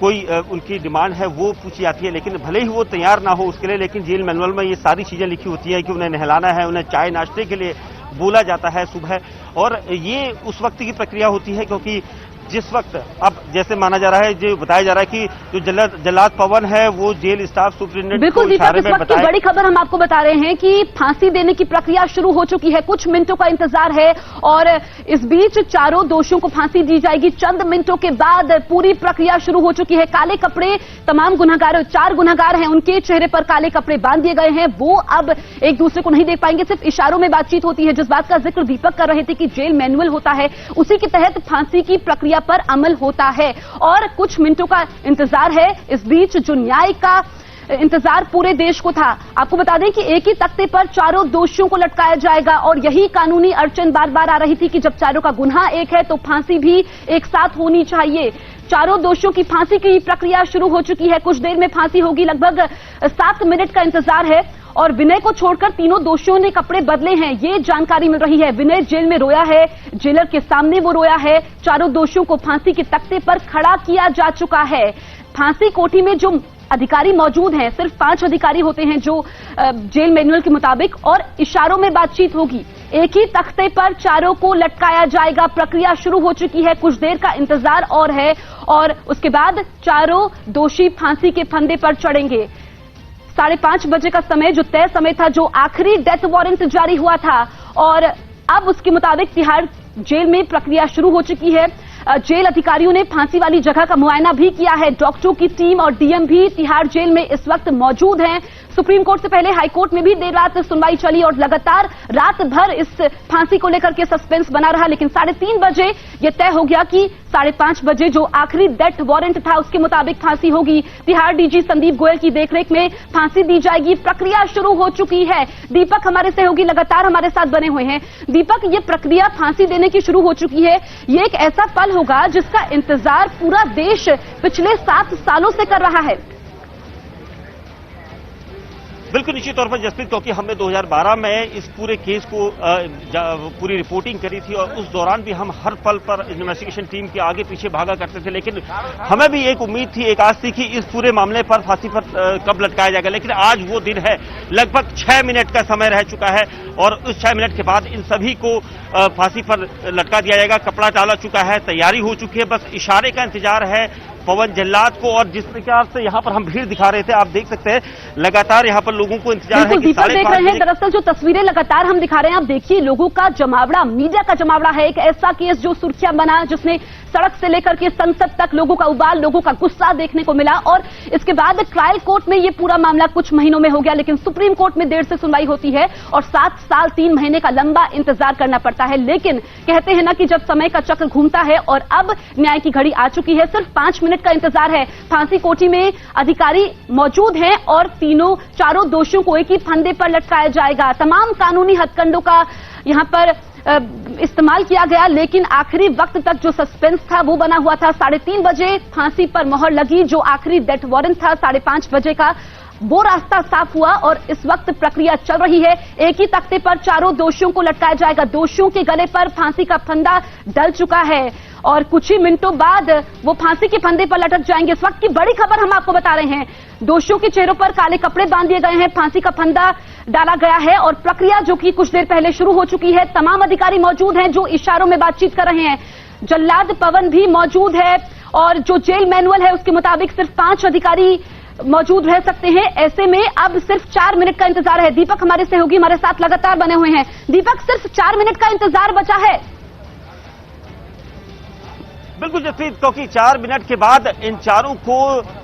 कोई उनकी डिमांड है वो पूछी जाती है, लेकिन भले ही वो तैयार ना हो उसके लिए, लेकिन जेल मैनुअल में ये सारी चीजें लिखी होती हैं कि उन्हें नहलाना है, उन्हें चाय नाश्ते के लिए बोला जाता है सुबह, और ये उस वक्त की प्रक्रिया होती है क्योंकि जिस वक्त अब जैसे माना जा रहा है, जो बताया जा रहा है कि जो जल्लाद पवन है वो जेल स्टाफ सुप्रिंटेंडेंट बिल्कुल दीपक, इस वक्त की बड़ी खबर हम आपको बता रहे हैं कि फांसी देने की प्रक्रिया शुरू हो चुकी है। कुछ मिनटों का इंतजार है और इस बीच चारों दोषियों को फांसी दी जाएगी। चंद मिनटों के बाद पूरी प्रक्रिया शुरू हो चुकी है। काले कपड़े तमाम गुनहगार, 4 गुनहगार हैं, उनके चेहरे पर काले कपड़े बांध दिए गए हैं। वो अब एक दूसरे को नहीं देख पाएंगे, सिर्फ इशारों में बातचीत होती है। जिस बात का जिक्र दीपक कर रहे थे कि जेल मैनुअल होता है, उसी के तहत फांसी की प्रक्रिया पर अमल होता है और कुछ मिनटों का इंतजार है। इस बीच जो न्याय का इंतजार पूरे देश को था, आपको बता दें कि एक ही तख्ते पर चारों दोषियों को लटकाया जाएगा और यही कानूनी अड़चन बार बार आ रही थी कि जब चारों का गुनाह एक है तो फांसी भी एक साथ होनी चाहिए। चारों दोषियों की फांसी की प्रक्रिया शुरू हो चुकी है। कुछ देर में फांसी होगी, लगभग 7 मिनट का इंतजार है और विनय को छोड़कर तीनों दोषियों ने कपड़े बदले हैं, ये जानकारी मिल रही है। विनय जेल में रोया है, जेलर के सामने वो रोया है। चारों दोषियों को फांसी के तख्ते पर खड़ा किया जा चुका है। फांसी कोठी में जो अधिकारी मौजूद हैं, सिर्फ 5 अधिकारी होते हैं जो जेल मैनुअल के मुताबिक, और इशारों में बातचीत होगी। एक ही तख्ते पर चारों को लटकाया जाएगा। प्रक्रिया शुरू हो चुकी है, कुछ देर का इंतजार और है और उसके बाद चारों दोषी फांसी के फंदे पर चढ़ेंगे। 5:30 बजे का समय जो तय समय था, जो आखिरी डेथ वारंट जारी हुआ था, और अब उसके मुताबिक तिहाड़ जेल में प्रक्रिया शुरू हो चुकी है। जेल अधिकारियों ने फांसी वाली जगह का मुआयना भी किया है। डॉक्टरों की टीम और डीएम भी तिहाड़ जेल में इस वक्त मौजूद हैं। सुप्रीम कोर्ट से पहले हाई कोर्ट में भी देर रात सुनवाई चली और लगातार रात भर इस फांसी को लेकर के सस्पेंस बना रहा, लेकिन 3:30 बजे यह तय हो गया कि 5:30 बजे जो आखिरी डेथ वारंट था उसके मुताबिक फांसी होगी। तिहाड़ डीजी संदीप गोयल की देखरेख में फांसी दी जाएगी। प्रक्रिया शुरू हो चुकी है। दीपक हमारे सहयोगी लगातार हमारे साथ बने हुए हैं। दीपक, ये प्रक्रिया फांसी देने की शुरू हो चुकी है। ये एक ऐसा पल होगा जिसका इंतजार पूरा देश पिछले 7 सालों से कर रहा है। बिल्कुल निश्चित तौर पर जसप्रीत, क्योंकि हमने 2012 में इस पूरे केस को पूरी रिपोर्टिंग करी थी और उस दौरान भी हम हर पल पर इन्वेस्टिगेशन टीम के आगे पीछे भागा करते थे, लेकिन हमें भी एक उम्मीद थी, एक आस थी कि इस पूरे मामले पर फांसी पर कब लटकाया जाएगा। लेकिन आज वो दिन है। लगभग 6 मिनट का समय रह चुका है और उस 6 मिनट के बाद इन सभी को फांसी पर लटका दिया जाएगा। कपड़ा डाला चुका है, तैयारी हो चुकी है, बस इशारे का इंतजार है पवन जल्लाद को। और जिस प्रकार से यहाँ पर हम भीड़ दिखा रहे थे, आप देख सकते हैं लगातार यहाँ पर लोगों को इंतजार है। दीपक देख रहे हैं, दरअसल जो तस्वीरें लगातार हम दिखा रहे हैं, आप देखिए लोगों का जमावड़ा, मीडिया का जमावड़ा है। एक ऐसा केस जो सुर्खियां बना, जिसने सड़क से लेकर के संसद तक लोगों का उबाल, लोगों का गुस्सा देखने को मिला और इसके बाद ट्रायल कोर्ट में ये पूरा मामला कुछ महीनों में हो गया, लेकिन सुप्रीम कोर्ट में देर से सुनवाई होती है और 7 साल 3 महीने का लंबा इंतजार करना पड़ता है। लेकिन कहते हैं ना कि जब समय का चक्र घूमता है और अब न्याय की घड़ी आ चुकी है। सिर्फ 5 मिनट का इंतजार है। फांसी कोठी में अधिकारी मौजूद हैं और चारों दोषियों को एक ही फंदे पर लटकाया जाएगा। तमाम कानूनी हथकंडों का यहां पर इस्तेमाल किया गया, लेकिन आखिरी वक्त तक जो सस्पेंस था वो बना हुआ था। 3:30 बजे फांसी पर मोहर लगी। जो आखिरी डेथ वारंट था 5:30 बजे का, वो रास्ता साफ हुआ और इस वक्त प्रक्रिया चल रही है। एक ही तख्ते पर चारों दोषियों को लटकाया जाएगा। दोषियों के गले पर फांसी का फंदा डल चुका है और कुछ ही मिनटों बाद वो फांसी के फंदे पर लटक जाएंगे। इस वक्त की बड़ी खबर हम आपको बता रहे हैं। दोषियों के चेहरों पर काले कपड़े बांध दिए गए हैं, फांसी का फंदा डाला गया है और प्रक्रिया जो कि कुछ देर पहले शुरू हो चुकी है। तमाम अधिकारी मौजूद हैं जो इशारों में बातचीत कर रहे हैं। जल्लाद पवन भी मौजूद है और जो जेल मैनुअल है उसके मुताबिक सिर्फ 5 अधिकारी मौजूद रह सकते हैं। ऐसे में अब सिर्फ 4 मिनट का इंतजार है। दीपक हमारे सहयोगी हमारे साथ लगातार बने हुए हैं। दीपक, सिर्फ 4 मिनट का इंतजार बचा है। बिल्कुल जसप्रीत, क्योंकि 4 मिनट के बाद इन चारों को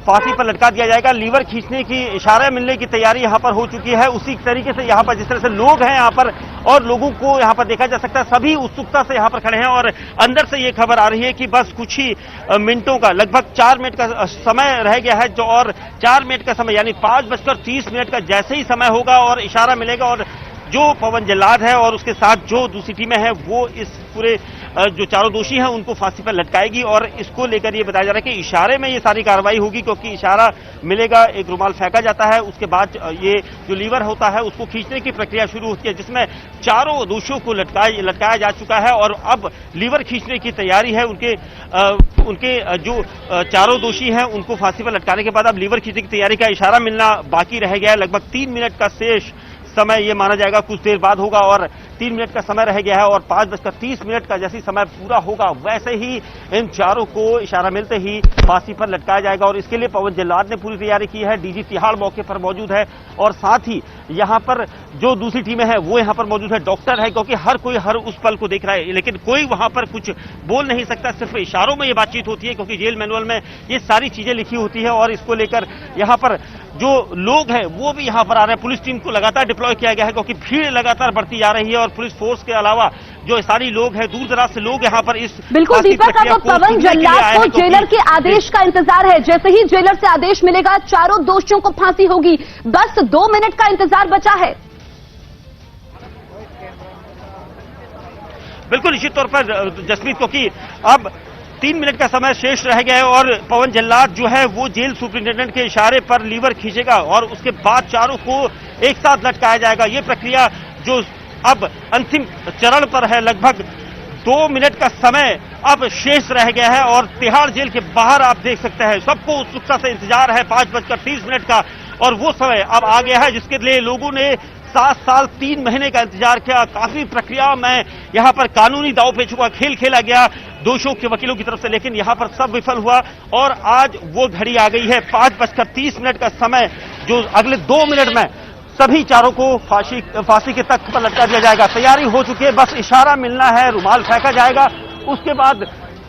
फांसी पर लटका दिया जाएगा। लीवर खींचने की, इशारा मिलने की तैयारी यहां पर हो चुकी है। उसी तरीके से यहां पर जिस तरह से लोग हैं यहां पर और लोगों को यहां पर देखा जा सकता है, सभी उत्सुकता से यहां पर खड़े हैं और अंदर से ये खबर आ रही है कि बस कुछ ही मिनटों का, लगभग 4 मिनट का समय रह गया है। जो और 4 मिनट का समय यानी 5:30 का जैसे ही समय होगा और इशारा मिलेगा और जो पवन जल्लाद है और उसके साथ जो दूसरी टीमें हैं वो इस पूरे जो चारों दोषी हैं उनको फांसी पर लटकाएगी। और इसको लेकर ये बताया जा रहा है कि इशारे में ये सारी कार्रवाई होगी, क्योंकि इशारा मिलेगा, एक रुमाल फेंका जाता है, उसके बाद ये जो लीवर होता है उसको खींचने की प्रक्रिया शुरू होती है, जिसमें चारों दोषियों को लटकाया जा चुका है और अब लीवर खींचने की तैयारी है। उनके जो चारों दोषी हैं उनको फांसी पर लटकाने के बाद अब लीवर खींचने की तैयारी का इशारा मिलना बाकी रह गया है। लगभग 3 मिनट का शेष समय ये माना जाएगा कुछ देर बाद होगा और 3 मिनट का समय रह गया है और 5:30 का जैसे समय पूरा होगा वैसे ही इन चारों को इशारा मिलते ही फांसी पर लटकाया जाएगा। और इसके लिए पवन जल्लाद ने पूरी तैयारी की है, डीजी तिहाड़ मौके पर मौजूद है और साथ ही यहां पर जो दूसरी टीमें हैं वो यहां पर मौजूद है, डॉक्टर है, क्योंकि हर कोई हर उस पल को देख रहा है, लेकिन कोई वहां पर कुछ बोल नहीं सकता, सिर्फ इशारों में ये बातचीत होती है, क्योंकि जेल मैनुअल में ये सारी चीजें लिखी होती है। और इसको लेकर यहां पर जो लोग हैं वो भी यहां पर आ रहे हैं। पुलिस टीम को लगातार डिप्लॉय किया गया है, क्योंकि भीड़ लगातार बढ़ती जा रही है और पुलिस फोर्स के अलावा जो सारी लोग हैं, दूर दराज से लोग यहां पर इस बिल्कुल दीपक, अब पवन जल्लाद को जेलर के आदेश का इंतजार है। जैसे ही जेलर से आदेश मिलेगा चारों दोषियों को फांसी होगी। बस 2 मिनट का इंतजार बचा है। बिल्कुल निश्चित तौर पर जसमीत, क्योंकि अब 3 मिनट का समय शेष रह गया है और पवन जल्लाद जो है वो जेल सुपरिंटेंडेंट के इशारे पर लीवर खींचेगा और उसके बाद चारों को एक साथ लटकाया जाएगा। ये प्रक्रिया जो अब अंतिम चरण पर है, लगभग 2 मिनट का समय अब शेष रह गया है और तिहाड़ जेल के बाहर आप देख सकते हैं सबको उत्सुकता से इंतजार है 5:30 का और वो समय अब आ गया है जिसके लिए लोगों ने 7 साल 3 महीने का इंतजार किया। काफी प्रक्रिया में यहां पर कानूनी दांव पेचों का खेल खेला गया दोषियों के वकीलों की तरफ से, लेकिन यहां पर सब विफल हुआ और आज वो घड़ी आ गई है 5:30 का समय, जो अगले 2 मिनट में सभी चारों को फांसी के तख्त पर लटका दिया जाएगा। तैयारी हो चुकी है, बस इशारा मिलना है, रुमाल फेंका जाएगा, उसके बाद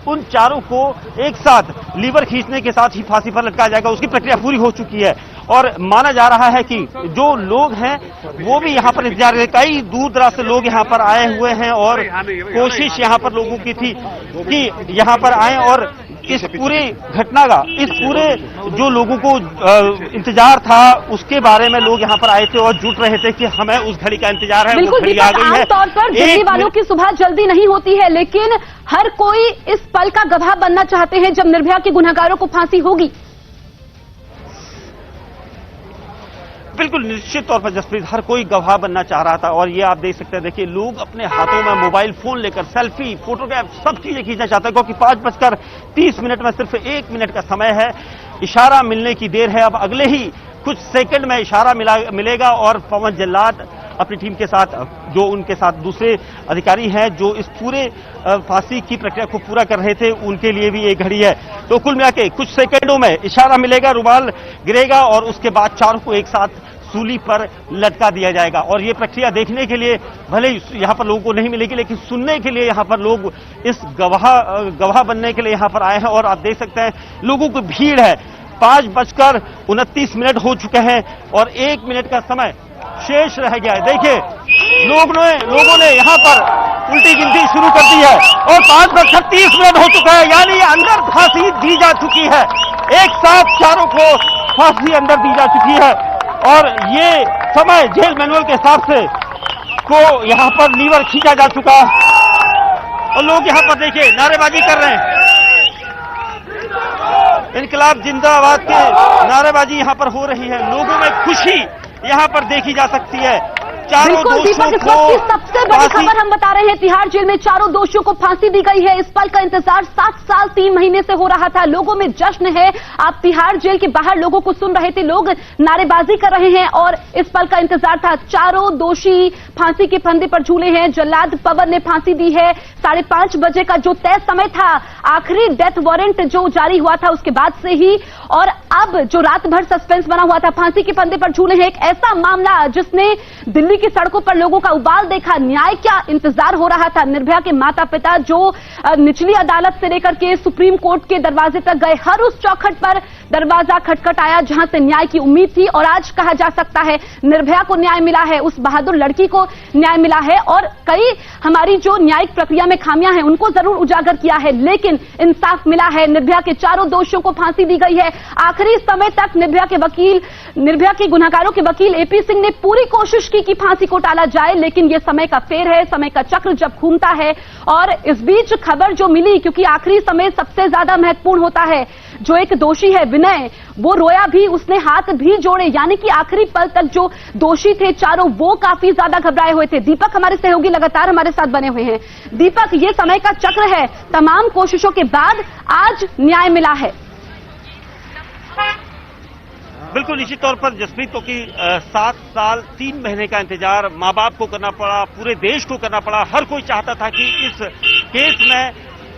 उन चारों को एक साथ लीवर खींचने के साथ ही फांसी पर लटकाया जाएगा। उसकी प्रक्रिया पूरी हो चुकी है और माना जा रहा है कि जो लोग हैं वो भी यहाँ पर इंतजार कर, कई दूर दराज से लोग यहाँ पर आए हुए हैं और कोशिश यहाँ पर लोगों की थी कि यहाँ पर आए और इस पूरी घटना का, इस पूरे जो लोगों को इंतजार था उसके बारे में लोग यहाँ पर आए थे और जुट रहे थे कि हमें उस घड़ी का इंतजार है। बिल्कुल दीपक, आमतौर पर दिल्ली वालों की सुबह जल्दी नहीं होती है, लेकिन हर कोई इस पल का गवाह बनना चाहते हैं जब निर्भया के गुनहगारों को फांसी होगी। बिल्कुल निश्चित तौर पर जसप्रीत, हर कोई गवाह बनना चाह रहा था और ये आप देख सकते हैं, देखिए लोग अपने हाथों में मोबाइल फोन लेकर सेल्फी, फोटोग्राफ सब चीजें खींचना चाहते हैं, क्योंकि 5:30 में सिर्फ 1 मिनट का समय है, इशारा मिलने की देर है। अब अगले ही कुछ सेकंड में इशारा मिलेगा और पवन जल्लाद अपनी टीम के साथ, जो उनके साथ दूसरे अधिकारी हैं जो इस पूरे फांसी की प्रक्रिया को पूरा कर रहे थे, उनके लिए भी एक घड़ी है। तो कुल मिला के कुछ सेकंडों में इशारा मिलेगा, रुमाल गिरेगा और उसके बाद चारों को एक साथ सूली पर लटका दिया जाएगा। और ये प्रक्रिया देखने के लिए भले ही यहाँ पर लोगों को नहीं मिलेगी, लेकिन सुनने के लिए यहाँ पर लोग इस गवाह बनने के लिए यहाँ पर आए हैं और आप देख सकते हैं लोगों की भीड़ है। 5:29 हो चुके हैं और 1 मिनट का समय शेष रह गया है। देखिए लोगों ने यहाँ पर उल्टी गिनती शुरू कर दी है और 5:36 हो चुका है, यानी अंदर फांसी दी जा चुकी है, एक साथ चारों को फांसी अंदर दी जा चुकी है। और ये समय जेल मैनुअल के हिसाब से को यहाँ पर लीवर खींचा जा चुका है और लोग यहाँ पर देखिए नारेबाजी कर रहे हैं, इनकलाब जिंदाबाद के नारेबाजी यहाँ पर हो रही है, लोगों में खुशी यहाँ पर देखी जा सकती है। बिल्कुल दीपक, इस वक्त की सबसे बड़ी खबर हम बता रहे हैं, तिहाड़ जेल में चारों दोषियों को फांसी दी गई है। इस पल का इंतजार 7 साल 3 महीने से हो रहा था, लोगों में जश्न है। आप तिहाड़ जेल के बाहर लोगों को सुन रहे थे, लोग नारेबाजी कर रहे हैं और इस पल का इंतजार था। चारों दोषी फांसी के फंदे पर झूले हैं। जल्लाद पवन ने फांसी दी है 5:30 बजे का जो तय समय था, आखिरी डेथ वारंट जो जारी हुआ था उसके बाद से ही, और अब जो रात भर सस्पेंस बना हुआ था, फांसी के फंदे पर झूले हैं। एक ऐसा मामला जिसने दिल्ली की सड़कों पर लोगों का उबाल देखा, न्याय क्या इंतजार हो रहा था। निर्भया के माता पिता जो निचली अदालत से लेकर के सुप्रीम कोर्ट के दरवाजे तक गए, हर उस चौखट पर दरवाजा खटखटाया जहां से न्याय की उम्मीद थी और आज कहा जा सकता है निर्भया को न्याय मिला है, उस बहादुर लड़की को न्याय मिला है। और कई हमारी जो न्यायिक प्रक्रिया में खामियां हैं उनको जरूर उजागर किया है, लेकिन इंसाफ मिला है। निर्भया के चारों दोषियों को फांसी दी गई है। आखिरी समय तक निर्भया के गुनहगारों के वकील एपी सिंह ने पूरी कोशिश की कि फांसी को टाला जाए, लेकिन यह समय का का फेर है, समय का चक्र जब घूमता है। और इस बीच खबर जो मिली, क्योंकि आखिरी समय सबसे ज्यादा महत्वपूर्ण होता है, जो एक दोषी है विनय, वो रोया भी, उसने हाथ भी जोड़े, यानी कि आखिरी पल तक जो दोषी थे चारों वो काफी ज्यादा घबराए हुए थे। दीपक हमारे सहयोगी लगातार हमारे साथ बने हुए हैं। दीपक, ये समय का चक्र है, तमाम कोशिशों के बाद आज न्याय मिला है। बिल्कुल निश्चित तौर पर जसप्रीत, क्योंकि 7 साल 3 महीने का इंतजार माँ बाप को करना पड़ा, पूरे देश को करना पड़ा। हर कोई चाहता था कि इस केस में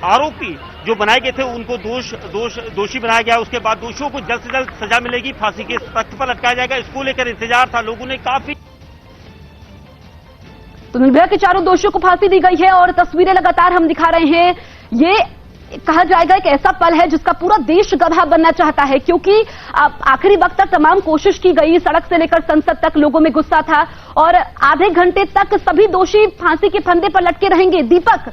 आरोपी जो बनाए गए थे उनको दोषी बनाया गया, उसके बाद दोषियों को जल्द से जल्द सजा मिलेगी, फांसी के तख्त पर लटकाया जाएगा। इसको लेकर इंतजार था, लोगों ने काफी। तो निर्भया के चारों दोषियों को फांसी दी गई है और तस्वीरें लगातार हम दिखा रहे हैं। ये कहा जाएगा एक ऐसा पल है जिसका पूरा देश गवाह बनना चाहता है, क्योंकि आखिरी वक्त तक तमाम कोशिश की गई, सड़क से लेकर संसद तक लोगों में गुस्सा था और आधे घंटे तक सभी दोषी फांसी के फंदे पर लटके रहेंगे। दीपक,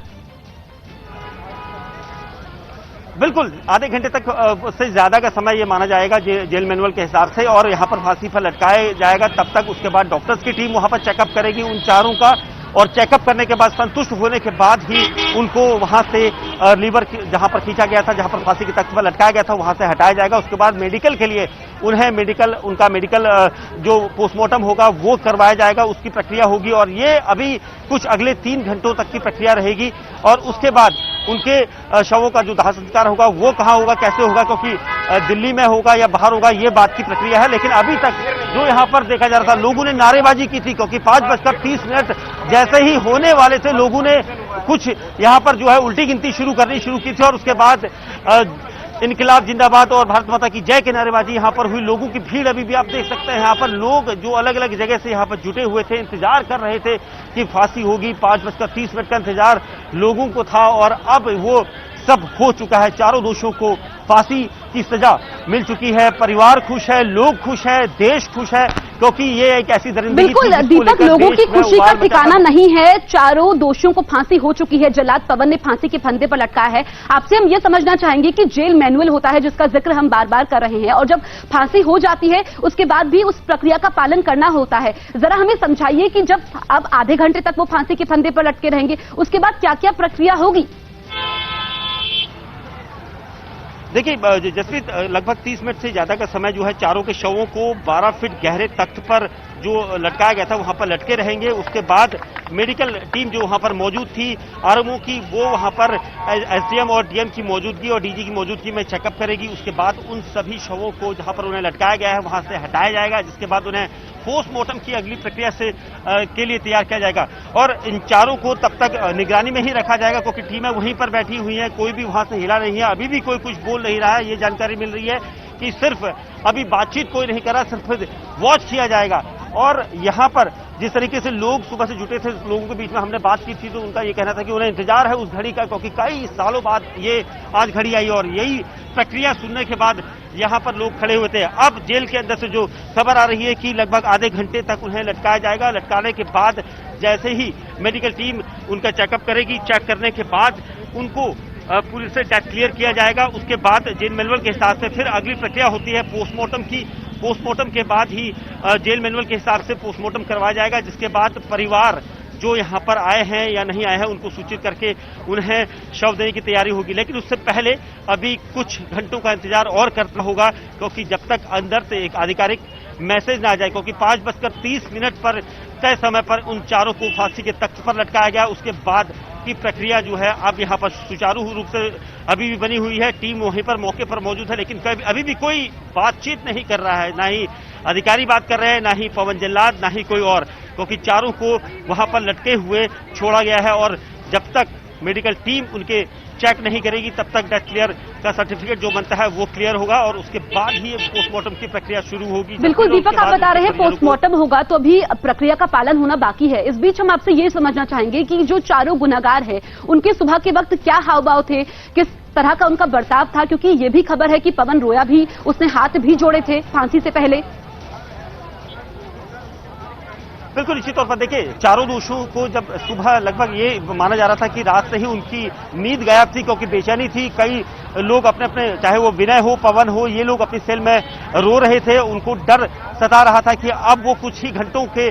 बिल्कुल आधे घंटे तक से ज्यादा का समय ये माना जाएगा जेल मैनुअल के हिसाब से, और यहां पर फांसी पर लटकाया जाएगा तब तक। उसके बाद डॉक्टर्स की टीम वहां पर चेकअप करेगी उन चारों का, और चेकअप करने के बाद संतुष्ट होने के बाद ही उनको वहां से लीवर जहां पर खींचा गया था, जहां पर फांसी के तख्त पर लटकाया गया था, वहां से हटाया जाएगा। उसके बाद मेडिकल के लिए उनका मेडिकल जो पोस्टमार्टम होगा वो करवाया जाएगा, उसकी प्रक्रिया होगी। और ये अभी कुछ अगले 3 घंटों तक की प्रक्रिया रहेगी। और उसके बाद उनके शवों का जो दाह संस्कार होगा वो कहां होगा, कैसे होगा, क्योंकि दिल्ली में होगा या बाहर होगा, ये बात की प्रक्रिया है। लेकिन अभी तक जो यहां पर देखा जा रहा था, लोगों ने नारेबाजी की थी, क्योंकि 5:30 जैसे ही होने वाले थे, लोगों ने कुछ यहां पर जो है उल्टी गिनती शुरू की थी। और उसके बाद इनकलाब जिंदाबाद और भारत माता की जय के नारेबाजी यहां पर हुई। लोगों की भीड़ अभी भी आप देख सकते हैं, यहां पर लोग जो अलग अलग जगह से यहां पर जुटे हुए थे, इंतजार कर रहे थे कि फांसी होगी। 5:30 का इंतजार लोगों को था और अब वो सब हो चुका है। चारों दोषियों को फांसी की सजा मिल चुकी है, परिवार खुश है, लोग खुश है, देश खुश है, क्योंकि ये एक ऐसी दरिंदगी बिल्कुल दीपक, लोगों की खुशी का ठिकाना नहीं है। चारों दोषियों को फांसी हो चुकी है, जल्लाद पवन ने फांसी के फंदे पर लटकाया है। आपसे हम ये समझना चाहेंगे कि जेल मैनुअल होता है जिसका जिक्र हम बार बार कर रहे हैं, और जब फांसी हो जाती है उसके बाद भी उस प्रक्रिया का पालन करना होता है। जरा हमें समझाइए कि जब अब आधे घंटे तक वो फांसी के फंदे पर लटके रहेंगे, उसके बाद क्या क्या प्रक्रिया होगी? देखिए जसप्रीत, लगभग 30 मिनट से ज्यादा का समय जो है चारों के शवों को 12 फीट गहरे तख्त पर जो लटकाया गया था वहां पर लटके रहेंगे। उसके बाद मेडिकल टीम जो वहां पर मौजूद थी आरएमओ की, वो वहां पर एसडीएम और डीएम की मौजूदगी और डीजी की मौजूदगी में चेकअप करेगी। उसके बाद उन सभी शवों को जहां पर उन्हें लटकाया गया है वहां से हटाया जाएगा, जिसके बाद उन्हें पोस्टमार्टम की अगली प्रक्रिया के लिए तैयार किया जाएगा। और इन चारों को तब तक निगरानी में ही रखा जाएगा, क्योंकि टीमें वहीं पर बैठी हुई हैं, कोई भी वहां से हिला नहीं है, अभी भी कोई कुछ बोल नहीं रहा है। ये जानकारी मिल रही है कि सिर्फ अभी बातचीत कोई नहीं कर रहा, सिर्फ वॉच किया जाएगा। और यहां पर जिस तरीके से लोग सुबह से जुटे थे, लोगों के बीच में हमने बात की थी, तो उनका ये कहना था कि उन्हें इंतजार है उस घड़ी का, क्योंकि कई सालों बाद ये आज घड़ी आई और यही प्रक्रिया सुनने के बाद यहां पर लोग खड़े हुए थे। अब जेल के अंदर से जो खबर आ रही है कि लगभग आधे घंटे तक उन्हें लटकाया जाएगा। लटकाने के बाद जैसे ही मेडिकल टीम उनका चेकअप करेगी, चेक करने के बाद उनको पुलिस से डेथ क्लियर किया जाएगा। उसके बाद जेल मैनुअल के हिसाब से फिर अगली प्रक्रिया होती है पोस्टमार्टम की। पोस्टमार्टम के बाद ही जेल मैनुअल के हिसाब से पोस्टमार्टम करवाया जाएगा, जिसके बाद परिवार जो यहां पर आए हैं या नहीं आए हैं उनको सूचित करके उन्हें शव देने की तैयारी होगी। लेकिन उससे पहले अभी कुछ घंटों का इंतजार और करना होगा, क्योंकि जब तक अंदर से एक आधिकारिक मैसेज ना आ जाए, क्योंकि 5:30 पर तय समय पर उन चारों को फांसी के तख्त पर लटकाया गया। उसके बाद की प्रक्रिया जो है अब यहां पर सुचारू रूप से अभी भी बनी हुई है, टीम वहीं पर मौके पर मौजूद है, लेकिन अभी भी कोई बातचीत नहीं कर रहा है, ना ही अधिकारी बात कर रहे हैं, ना ही पवन जल्लाद, ना ही कोई और, क्योंकि चारों को वहां पर लटके हुए छोड़ा गया है। और जब तक मेडिकल टीम उनके चेक नहीं करेगी तब तक डेथ क्लियर का सर्टिफिकेट जो बनता है वो क्लियर होगा, और उसके बाद ही पोस्टमार्टम की प्रक्रिया शुरू होगी। बिल्कुल दीपक, आप बता रहे हैं पोस्टमार्टम होगा तो अभी प्रक्रिया का पालन होना बाकी है। इस बीच हम आपसे ये समझना चाहेंगे कि जो चारों गुनहगार हैं उनके सुबह के वक्त क्या हाव भाव थे, किस तरह का उनका बर्ताव था, क्योंकि ये भी खबर है कि पवन रोया भी, उसने हाथ भी जोड़े थे फांसी से पहले। बिल्कुल निश्चित तौर पर देखिए, चारों दोषियों को जब सुबह लगभग ये माना जा रहा था कि रात से ही उनकी नींद गायब थी, क्योंकि बेचैनी थी, कई लोग अपने अपने, चाहे वो विनय हो, पवन हो, ये लोग अपनी सेल में रो रहे थे। उनको डर सता रहा था कि अब वो कुछ ही घंटों के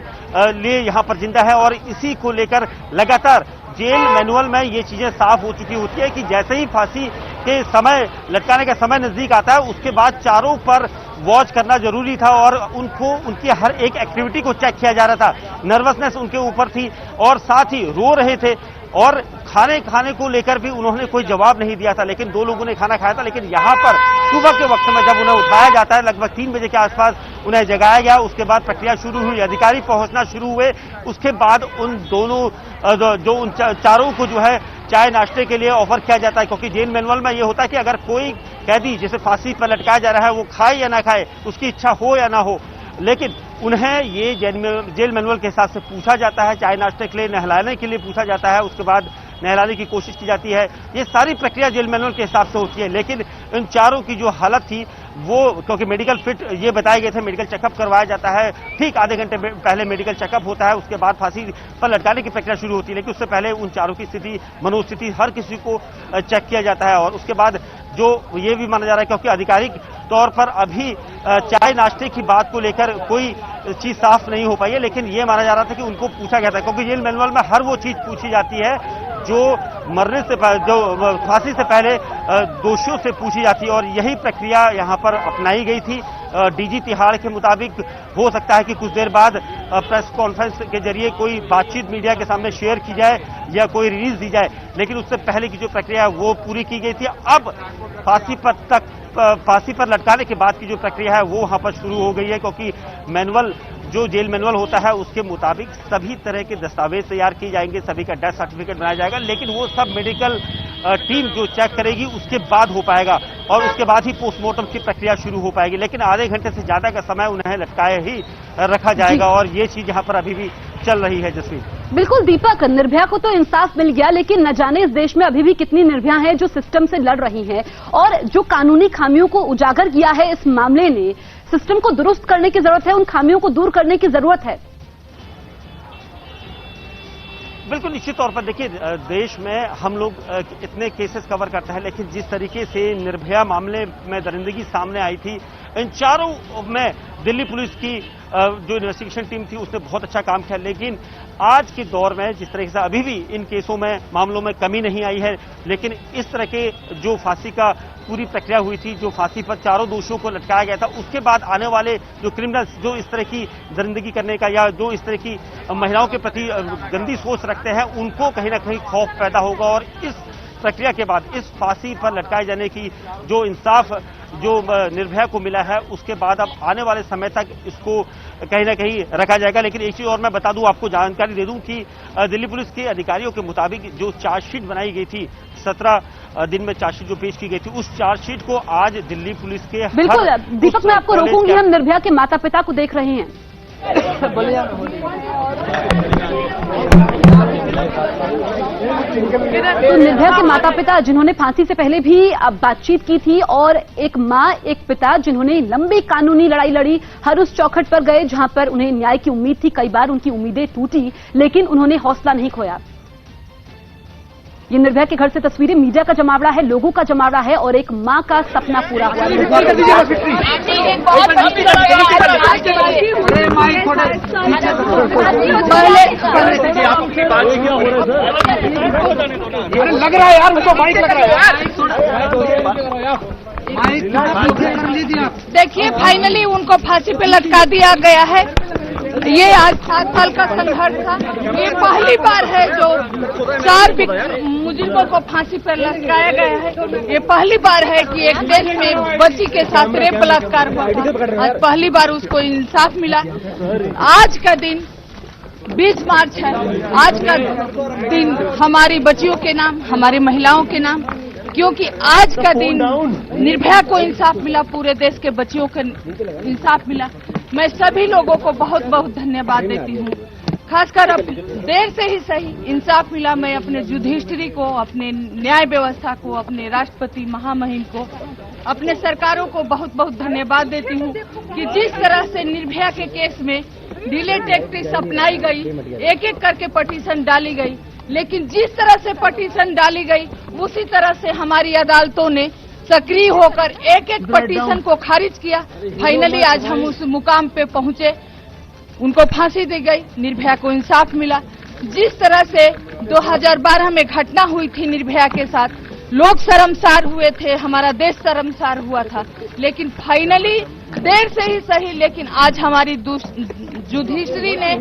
लिए यहाँ पर जिंदा है और इसी को लेकर लगातार जेल मैनुअल में ये चीजें साफ हो चुकी होती है कि जैसे ही फांसी के समय, लटकाने का समय नजदीक आता है, उसके बाद चारों पर वॉच करना जरूरी था और उनको उनकी हर एक एक्टिविटी को चेक किया जा रहा था। नर्वसनेस उनके ऊपर थी और साथ ही रो रहे थे और खाने को लेकर भी उन्होंने कोई जवाब नहीं दिया था। लेकिन 2 लोगों ने खाना खाया था, लेकिन यहाँ पर सुबह के वक्त में जब उन्हें उठाया जाता है, लगभग 3 बजे के आसपास उन्हें जगाया गया। उसके बाद प्रक्रिया शुरू हुई, अधिकारी पहुंचना शुरू हुए। उसके बाद उन दोनों उन चारों को जो है चाय नाश्ते के लिए ऑफर किया जाता है, क्योंकि जेल मैनुअल में ये होता है कि अगर कोई कैदी जिसे फांसी पर लटकाया जा रहा है वो खाए या ना खाए, उसकी इच्छा हो या ना हो, लेकिन उन्हें ये जेल मैनुअल के हिसाब से पूछा जाता है। चाय नाश्ते के लिए, नहलाने के लिए पूछा जाता है, उसके बाद नहलाने की कोशिश की जाती है। ये सारी प्रक्रिया जेल मैनुअल के हिसाब से होती है। लेकिन इन चारों की जो हालत थी वो, क्योंकि मेडिकल फिट ये बताए गए थे, मेडिकल चेकअप करवाया जाता है, ठीक आधे घंटे पहले मेडिकल चेकअप होता है, उसके बाद फांसी पर लटकाने की प्रक्रिया शुरू होती है। लेकिन उससे पहले उन चारों की स्थिति, मनोस्थिति, हर किसी को चेक किया जाता है। और उसके बाद जो ये भी माना जा रहा है, क्योंकि आधिकारिक तौर पर अभी चाय नाश्ते की बात को लेकर कोई चीज साफ नहीं हो पाई है, लेकिन ये माना जा रहा था कि उनको पूछा गया था, क्योंकि जेल मैनुअल में हर वो चीज पूछी जाती है जो मरने से, जो फांसी से पहले दोषियों से पूछी जाती है। और यही प्रक्रिया यहाँ पर अपनाई गई थी। डीजी तिहाड़ के मुताबिक हो सकता है कि कुछ देर बाद प्रेस कॉन्फ्रेंस के जरिए कोई बातचीत मीडिया के सामने शेयर की जाए या कोई रिलीज दी जाए, लेकिन उससे पहले की जो प्रक्रिया है वो पूरी की गई थी। अब फांसी पर लटकाने के बाद की जो प्रक्रिया है वो वहां पर शुरू हो गई है, क्योंकि मैनुअल, जो जेल मैनुअल होता है उसके मुताबिक सभी तरह के दस्तावेज तैयार किए जाएंगे, सभी का डेथ सर्टिफिकेट बनाया जाएगा, लेकिन वो सब मेडिकल टीम जो चेक करेगी उसके बाद हो पाएगा और उसके बाद ही पोस्टमार्टम की प्रक्रिया शुरू हो पाएगी। लेकिन आधे घंटे से ज्यादा का समय उन्हें लटकाए ही रखा जाएगा और ये चीज यहाँ पर अभी भी चल रही है। जसवीर, बिल्कुल दीपक, निर्भया को तो इंसाफ मिल गया, लेकिन न जाने इस देश में अभी भी कितनी निर्भया हैं जो सिस्टम से लड़ रही हैं और जो कानूनी खामियों को उजागर किया है इस मामले ने। सिस्टम को दुरुस्त करने की जरूरत है, उन खामियों को दूर करने की जरूरत है। बिल्कुल निश्चित तौर पर देखिए, देश में हम लोग इतने केसेस कवर करते हैं, लेकिन जिस तरीके से निर्भया मामले में दरिंदगी सामने आई थी, इन चारों में दिल्ली पुलिस की जो इन्वेस्टिगेशन टीम थी उसने बहुत अच्छा काम किया। लेकिन आज के दौर में जिस तरह से अभी भी इन केसों में, मामलों में कमी नहीं आई है, लेकिन इस तरह के जो फांसी का पूरी प्रक्रिया हुई थी, जो फांसी पर चारों दोषियों को लटकाया गया था, उसके बाद आने वाले जो क्रिमिनल्स जो इस तरह की दरिंदगी करने का या जो इस तरह की महिलाओं के प्रति गंदी सोच रखते हैं, उनको कहीं ना कहीं खौफ पैदा होगा। और इस प्रक्रिया के बाद, इस फांसी पर लटकाए जाने की जो इंसाफ जो निर्भया को मिला है, उसके बाद अब आने वाले समय तक इसको कहीं ना कहीं रखा जाएगा। लेकिन एक चीज और मैं बता दूं, आपको जानकारी दे दूं कि दिल्ली पुलिस के अधिकारियों के मुताबिक जो चार्जशीट बनाई गई थी, 17 दिन में चार्जशीट जो पेश की गई थी, उस चार्जशीट को आज दिल्ली पुलिस के, बिल्कुल दीपक, मैं आपको रोकूंगी, हम निर्भया के माता पिता को देख रहे हैं। तो निर्भया के माता पिता जिन्होंने फांसी से पहले भी बातचीत की थी और एक मां, एक पिता जिन्होंने लंबी कानूनी लड़ाई लड़ी, हर उस चौखट पर गए जहां पर उन्हें न्याय की उम्मीद थी। कई बार उनकी उम्मीदें टूटी, लेकिन उन्होंने हौसला नहीं खोया। ये निर्भया के घर से तस्वीरें, मीडिया का जमावड़ा है, लोगों का जमावड़ा है और एक मां का सपना पूरा हुआ। लग रहा है यार, उनको माइक लग रहा है। देखिए, फाइनली उनको फांसी पे लटका दिया गया है। ये आज 7 साल का संघर्ष था। ये पहली बार है जो 4 मुजरिमों को फांसी पर लटकाया गया है। ये पहली बार है कि एक देश में बच्ची के साथ रेप बलात्कार हुआ। आज पहली बार उसको इंसाफ मिला। आज का दिन 20 मार्च है। आज का दिन हमारी बच्चियों के नाम, हमारी महिलाओं के नाम, क्योंकि आज का दिन निर्भया को इंसाफ मिला, पूरे देश के बच्चियों को इंसाफ मिला। मैं सभी लोगों को बहुत बहुत धन्यवाद देती हूँ। खासकर अब देर से ही सही इंसाफ मिला। मैं अपने जुडिशरी को, अपने न्याय व्यवस्था को, अपने राष्ट्रपति महामहिम को, अपने सरकारों को बहुत बहुत धन्यवाद देती हूँ कि जिस तरह से निर्भया के केस में डिले टैक्टिक्स अपनाई गई, एक एक करके पटिशन डाली गई, लेकिन जिस तरह से पटिशन डाली गई उसी तरह से हमारी अदालतों ने सक्रिय होकर एक एक पटिशन को खारिज किया। फाइनली आज हम उस मुकाम पे पहुंचे, उनको फांसी दी गई, निर्भया को इंसाफ मिला। जिस तरह से 2012 में घटना हुई थी निर्भया के साथ, लोग शर्मसार हुए थे, हमारा देश शर्मसार हुआ था, लेकिन फाइनली देर से ही सही, लेकिन आज हमारी जुडिशरी ने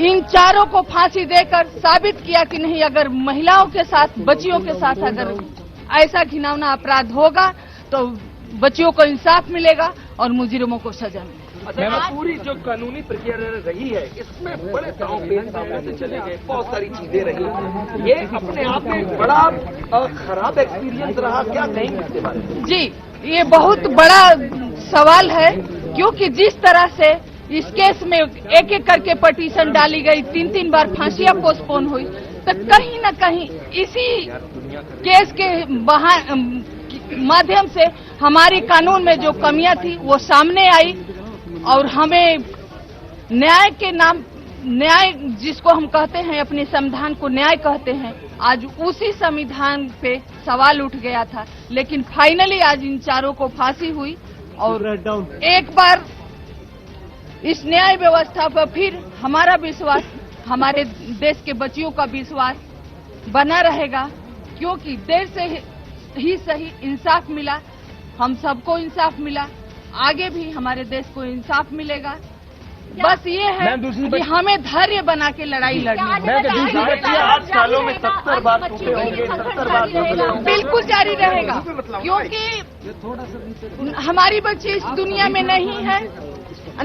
इन चारों को फांसी देकर साबित किया कि नहीं, अगर महिलाओं के साथ, बच्चियों के साथ अगर ऐसा घिनौना अपराध होगा तो बच्चियों को इंसाफ मिलेगा और मुजरिमों को सजा मिलेगी। पूरी जो कानूनी प्रक्रिया रही है, इसमें बड़े दांव पेच सामने से चले गए, बहुत सारी चीजें रही। ये अपने आप में बड़ा खराब एक्सपीरियंस रहा, क्या कहेंगे इसके बारे में? जी, ये बहुत बड़ा सवाल है, क्योंकि जिस तरह से इस केस में एक एक करके पटिशन डाली गई, 3-3 बार फांसियां पोस्टपोन हुई, तो कहीं न कहीं इसी केस के माध्यम से हमारी कानून में जो कमियां थी वो सामने आई और हमें न्याय के नाम, न्याय जिसको हम कहते हैं, अपने संविधान को न्याय कहते हैं, आज उसी संविधान पे सवाल उठ गया था। लेकिन फाइनली आज इन चारों को फांसी हुई और एक बार इस न्याय व्यवस्था पर फिर हमारा विश्वास, हमारे देश के बच्चियों का विश्वास बना रहेगा, क्योंकि देर से ही सही इंसाफ मिला, हम सबको इंसाफ मिला, आगे भी हमारे देश को इंसाफ मिलेगा। बस ये है कि हमें धैर्य बना के लड़ाई लड़नी है। 8 सालों में 70 बार टूटे होंगे, 70 बार बिल्कुल जारी रहेगा, क्योंकि हमारी बच्ची इस दुनिया में नहीं है,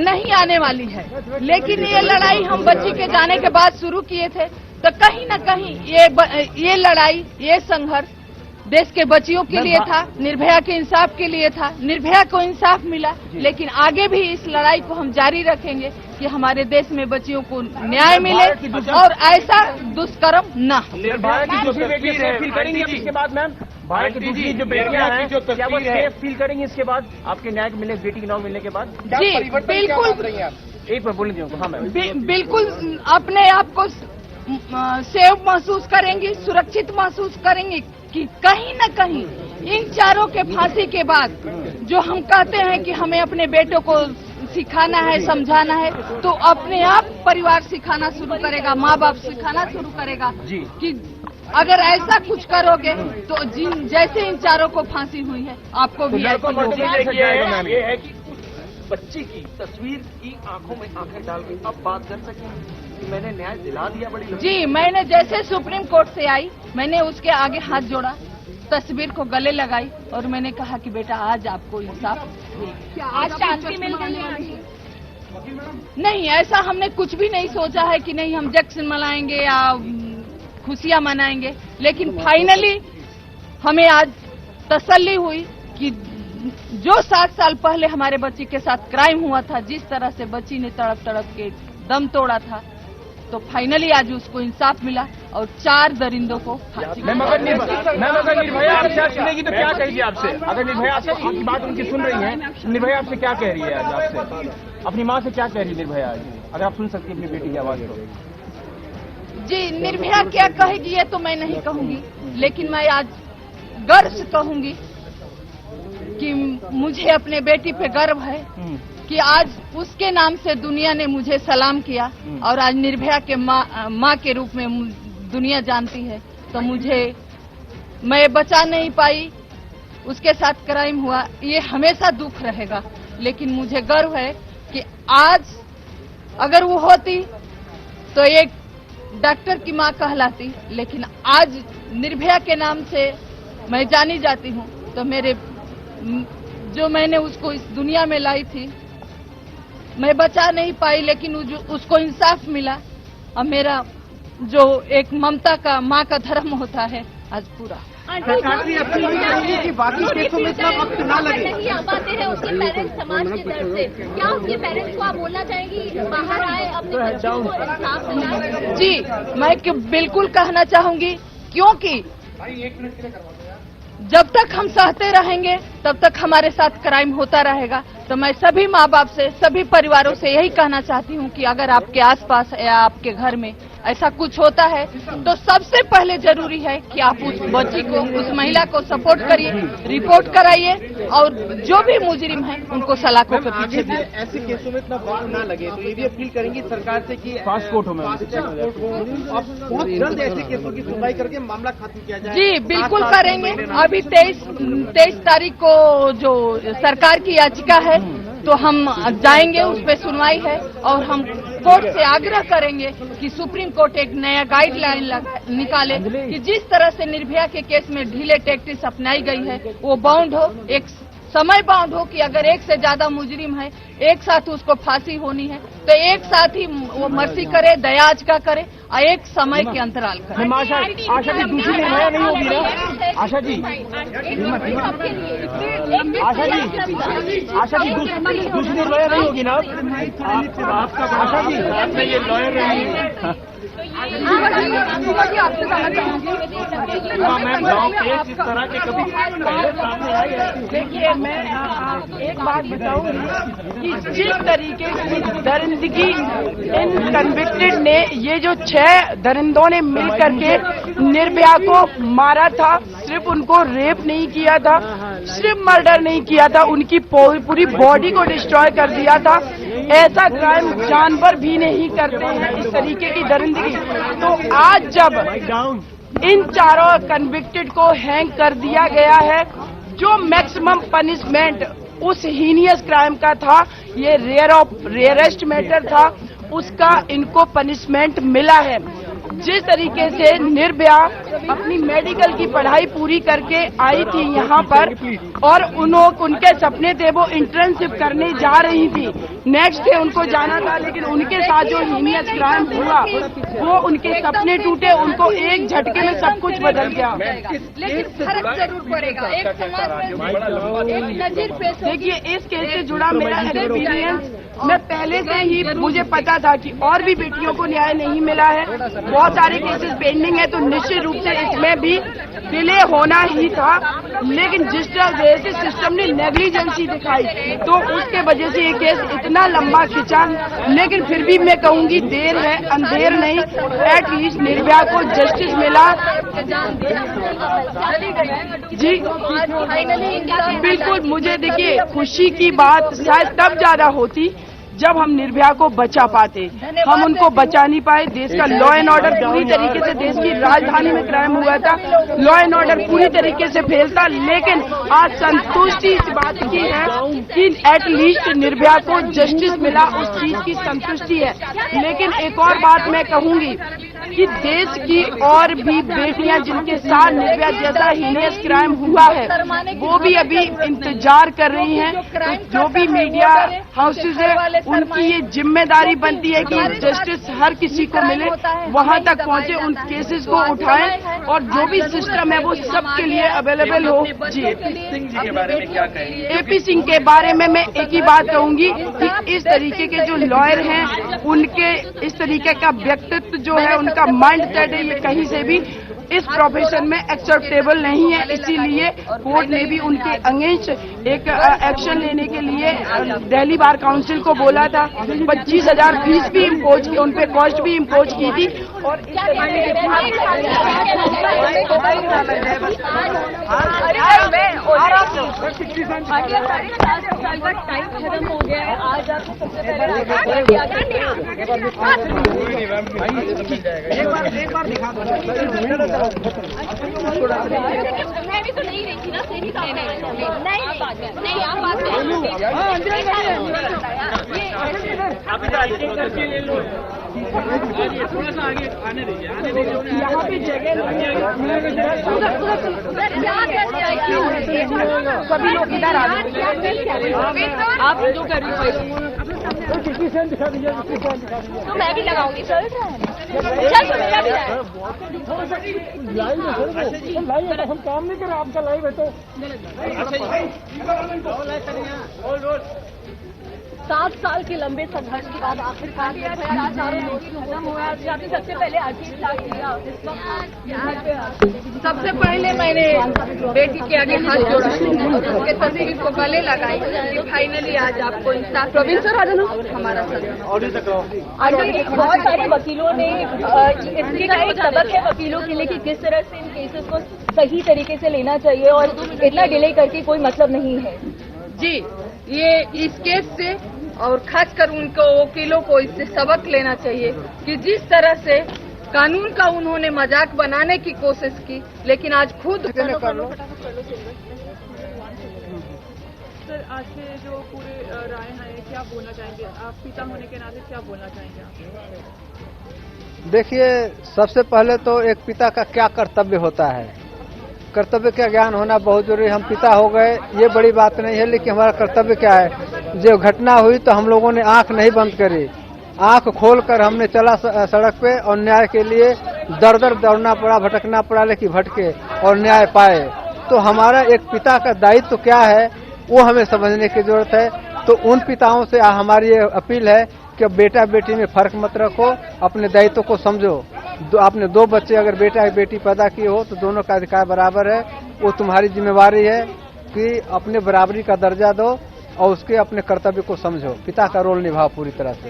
नहीं आने वाली है। लेकिन ये लड़ाई हम बच्ची के जाने के बाद शुरू किए थे, तो कहीं न कहीं ये लड़ाई, ये संघर्ष देश के बच्चियों के लिए था, निर्भया के इंसाफ के लिए था। निर्भया को इंसाफ मिला, लेकिन आगे भी इस लड़ाई को हम जारी रखेंगे कि हमारे देश में बच्चियों को न्याय मिले और ऐसा दुष्कर्म न हो। निर्भया की जो तस्वीर है, फील करेंगे इसके बाद मैम, भारत की दूसरी जो बेटियां हैं, क्या वो सेफ फील करेंगी इसके बाद, आपके न्याय मिले, बेटी के नाम मिलने के बाद? जी बिल्कुल, एक बार बोल दीजिए। हाँ मैम, बिल्कुल अपने आप को सेफ महसूस करेंगी, सुरक्षित महसूस करेंगी कि कहीं न कहीं इन चारों के फांसी के बाद जो हम कहते हैं कि हमें अपने बेटों को सिखाना है, समझाना है, तो अपने आप परिवार सिखाना शुरू करेगा, माँ बाप सिखाना शुरू करेगा कि अगर ऐसा कुछ करोगे तो जिन जैसे इन चारों को फांसी हुई है आपको भी ऐसा होगा। ये है कि उस बच्ची की तस्वीर की आंखों में आंखें डाल के अब बात कर सकें कि मैंने न्याय दिला दिया। बड़ी जी, मैंने जैसे सुप्रीम कोर्ट से आई, मैंने उसके आगे हाथ जोड़ा, तस्वीर को गले लगाई और मैंने कहा कि बेटा आज आपको इंसाफ क्या आज शांति मिल गई है? नहीं, ऐसा हमने कुछ भी नहीं सोचा है कि नहीं हम जश्न मनाएंगे या खुशियां मनाएंगे, लेकिन फाइनली हमें आज तसल्ली हुई कि जो 7 साल पहले हमारे बच्ची के साथ क्राइम हुआ था, जिस तरह से बच्ची ने तड़प तड़प के दम तोड़ा था, तो फाइनली आज उसको इंसाफ मिला और 4 दरिंदों को फांसी। मैम अगर निर्भया आपसे आज सुनेगी तो क्या कहेगी आपसे? अगर निर्भया आपकी बात उनकी सुन रही है, निर्भया आपसे क्या कह रही है आज? आपसे अपनी माँ से क्या कह रही है निर्भया आज? अगर आप सुन सकती अपनी बेटी की आवाज तो। जी, निर्भया क्या कहेगी ये तो मैं नहीं कहूंगी, लेकिन मैं आज गर्व से कहूंगी कि मुझे अपने बेटी पे गर्व है कि आज उसके नाम से दुनिया ने मुझे सलाम किया और आज निर्भया के माँ के रूप में दुनिया जानती है। तो मैं बचा नहीं पाई, उसके साथ क्राइम हुआ, ये हमेशा दुख रहेगा, लेकिन मुझे गर्व है कि आज अगर वो होती तो एक डॉक्टर की माँ कहलाती, लेकिन आज निर्भया के नाम से मैं जानी जाती हूँ। तो जो मैंने उसको इस दुनिया में लाई थी, मैं बचा नहीं पाई, लेकिन उसको इंसाफ मिला और मेरा जो एक ममता का, माँ का धर्म होता है, आज पूरा। बाकी केसों में इतना वक्त ना लगे। नहीं आ पाते हैं उसके पेरेंट्स समाज के दर्द से, क्या उसके पेरेंट्स को आप बोलना चाहेंगी बाहर आए, अपने बच्चों को इंसाफ दिलाएं? जी, मैं बिल्कुल कहना चाहूंगी, क्योंकि जब तक हम सहते रहेंगे तब तक हमारे साथ क्राइम होता रहेगा। तो मैं सभी माँ बाप से, सभी परिवारों से यही कहना चाहती हूँ कि अगर आपके आसपास या आपके घर में ऐसा कुछ होता है तो सबसे पहले जरूरी है कि आप उस बच्ची को, उस महिला को सपोर्ट करिए, रिपोर्ट कराइए और जो भी मुजरिम है उनको सलाखों के पीछे भी। ऐसे केसों में इतना वक्त ना लगे तो ये भी अपील करेंगी सरकार से कि फास्ट कोर्ट हो अब बहुत जल्द ऐसे केसों की सुनवाई करके मामला खत्म किया जाए। जी बिल्कुल करेंगे। अभी 23 तारीख को जो सरकार की याचिका है तो हम जाएंगे, उस पर सुनवाई है और हम कोर्ट से आग्रह करेंगे कि सुप्रीम कोर्ट एक नया गाइडलाइन निकाले कि जिस तरह से निर्भया के केस में ढीले टैक्टिस अपनाई गई है वो बाउंड हो, एक समय बाउंड हो कि अगर एक से ज्यादा मुजरिम है एक साथ उसको फांसी होनी है तो एक साथ ही वो मर्सी करे, दयाज का करे और एक समय के अंतराल करे। आशा जी दूसरी निर्भया नहीं होगी ना? आशा जी दूसरी निर्भया नहीं होगी ना? आशा जी आपने ये लॉयर रही मैम, गाँव केस इस तरह के कभी सामने आए हैं? देखिए मैं एक बात बताऊंगी कि जिस तरीके की दरिंदगी इन कन्विक्टेड ने, ये जो 6 दरिंदों ने मिल करके निर्भया को मारा था, सिर्फ उनको रेप नहीं किया था, सिर्फ मर्डर नहीं किया था, उनकी पूरी बॉडी को डिस्ट्रॉय कर दिया था। ऐसा क्राइम जानवर भी नहीं करते हैं, इस तरीके की दरिंदगी। तो आज जब इन चारों कन्विक्टेड को हैंग कर दिया गया है, जो मैक्सिमम पनिशमेंट उस हीनियस क्राइम का था, ये रेयरेस्ट मैटर था, उसका इनको पनिशमेंट मिला है। जिस तरीके से निर्भया अपनी मेडिकल की पढ़ाई पूरी करके आई थी यहाँ पर और उनके सपने थे वो इंटर्नशिप करने जा रही थी, नेक्स्ट डे उनको जाना था, लेकिन उनके साथ जो हीनियस क्राइम हुआ वो उनके सपने टूटे, उनको एक झटके में सब कुछ बदल गया। लेकिन फर्क जरूर पड़ेगा, एक समाज में एक नजीर पेश। देखिए इस केस से जुड़ा मेरा एक्सपीरियंस, मैं पहले से ही मुझे पता था कि और भी बेटियों को न्याय नहीं मिला है, बहुत सारे केसेस पेंडिंग है, तो निश्चित रूप से इसमें भी डिले होना ही था। लेकिन जिस तरह से सिस्टम ने नेग्लिजेंसी दिखाई तो उसके वजह से ये केस इतना लंबा खिंचा, लेकिन फिर भी मैं कहूंगी देर है अंधेर नहीं, एटलीस्ट निर्भया को जस्टिस मिला। जी बिल्कुल, मुझे देखिए खुशी की बात शायद तब ज्यादा होती जब हम निर्भया को बचा पाते, हम उनको बचा नहीं पाए। देश का लॉ एंड ऑर्डर पूरी तरीके से, देश की राजधानी में क्राइम हुआ था, लॉ एंड ऑर्डर पूरी तरीके से फेल था, लेकिन आज संतुष्टि इस बात की है कि एटलीस्ट निर्भया को जस्टिस मिला, उस चीज की संतुष्टि है। लेकिन एक और बात मैं कहूंगी कि देश की और भी बेटियां जिनके साथ निर्भया जैसा हीनियस क्राइम हुआ है वो भी अभी इंतजार कर रही हैं। तो जो भी मीडिया हाउसेज है उनकी ये जिम्मेदारी बनती है कि जस्टिस हर किसी को मिले, वहां तक पहुंचे, उन केसेस को उठाएं और जो भी सिस्टम है वो सबके लिए अवेलेबल हो। जी सिंह जी के बारे में क्या कहेंगे? एपी सिंह के बारे में मैं एक ही बात कहूंगी कि इस तरीके के जो लॉयर हैं उनके इस तरीके का व्यक्तित्व जो है, उनका माइंड सेट है, ये कहीं से भी इस प्रोफेशन में एक्सेप्टेबल नहीं है। इसीलिए कोर्ट ने भी उनके अगेंस्ट एक एक्शन लेने के लिए दिल्ली बार काउंसिल को बोला था। 25,000 फीस भी इम्पोज की, उन पे कॉस्ट भी इम्पोज की थी। और टाइम खत्म हो गया है, आज एक बार दिखा दो। मैं भी तो नहीं रही थी ना, नहीं आप बात थोड़ा सा आगे आने दीजिए, यहाँ पे जगह सभी लोग इधर आ जाए, आप जो कर रही हो दिखा दीजिए। तो मैं भी लगाऊंगी, चल रहा है चल तो मेरा भी है। लाइव है, हम काम नहीं कर रहे, आपका लाइव है तो 7 साल के लंबे संघर्ष के बाद आखिरकार निर्भया चारों दोषियों खत्म हुआ। आपने सबसे पहले आशीष लाख दिया, इस वक्त सबसे पहले मैंने बेटी के आगे हाथ जोड़ा, उसके तस्वीर को गले लगाई। फाइनली आज आपको इंसाफ। प्रवीण सर हमारा सर बहुत सारे वकीलों ने इसके का एक सबक है वकीलों के लिए कि किस तरह से इन केसेस को सही तरीके से लेना चाहिए और इतना डिले करके कोई मतलब नहीं है। जी, ये इस केस से और खासकर उनको वकीलों को इससे सबक लेना चाहिए कि जिस तरह से कानून का उन्होंने मजाक बनाने की कोशिश की, लेकिन आज खुद सर आज के जो पूरे राय हैं क्या बोलना चाहेंगे आप, पिता होने के नाते क्या बोलना चाहेंगे आप? देखिए, सबसे पहले तो एक पिता का क्या कर्तव्य होता है, कर्तव्य का ज्ञान होना बहुत जरूरी है। हम पिता हो गए ये बड़ी बात नहीं है, लेकिन हमारा कर्तव्य क्या है। जो घटना हुई तो हम लोगों ने आंख नहीं बंद करी, आंख खोलकर हमने चला सड़क पे और न्याय के लिए दर दर दौड़ना पड़ा, भटकना पड़ा, लेकिन भटके और न्याय पाए। तो हमारा एक पिता का दायित्व तो क्या है वो हमें समझने की जरूरत है। तो उन पिताओं से हमारी ये अपील है कि बेटा बेटी में फर्क मत रखो, अपने दायित्व को समझो। आपने 2 बच्चे अगर बेटा या बेटी पैदा किए हो तो दोनों का अधिकार बराबर है। वो तुम्हारी जिम्मेवारी है कि अपने बराबरी का दर्जा दो और उसके अपने कर्तव्य को समझो, पिता का रोल निभाओ पूरी तरह से।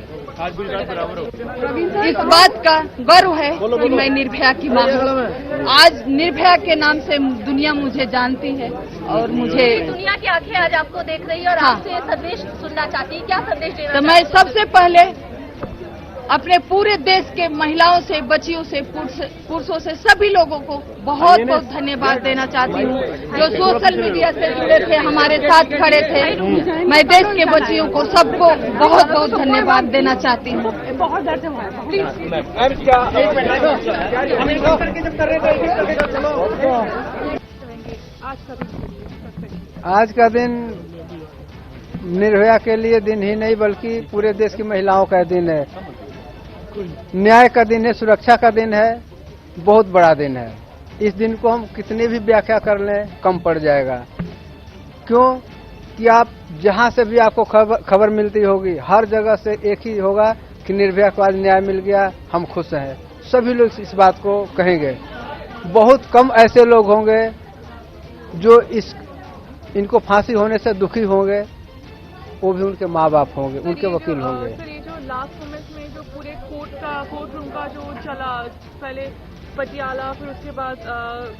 इस बात का गर्व है कि मैं निर्भया की मां हूं। आज निर्भया के नाम से दुनिया मुझे जानती है और मुझे दुनिया की आंखें आज आपको देख रही है और आपसे संदेश सुनना चाहती है। क्या संदेश देना? तो मैं सबसे पहले अपने पूरे देश के महिलाओं से, बच्चियों से, पुरुषों से, सभी लोगों को बहुत बहुत धन्यवाद देना चाहती हूँ जो सोशल मीडिया से जुड़े थे, हमारे साथ खड़े थे। मैं देश के बच्चियों को सबको बहुत बहुत धन्यवाद देना चाहती हूँ। बहुत दर्द हुआ आज का दिन निर्भया के लिए दिन ही नहीं बल्कि पूरे देश की महिलाओं का दिन है, न्याय का दिन है, सुरक्षा का दिन है, बहुत बड़ा दिन है। इस दिन को हम कितनी भी व्याख्या कर लें कम पड़ जाएगा। क्यों कि आप जहां से भी आपको खबर मिलती होगी हर जगह से एक ही होगा कि निर्भया को आज न्याय मिल गया, हम खुश हैं। सभी लोग इस बात को कहेंगे। बहुत कम ऐसे लोग होंगे जो इनको फांसी होने से दुखी होंगे, वो भी उनके माँ बाप होंगे, उनके वकील होंगे। सर ये जो लास्ट मोमेंट में जो पूरे कोर्ट रूम का जो चला, पहले पटियाला फिर उसके बाद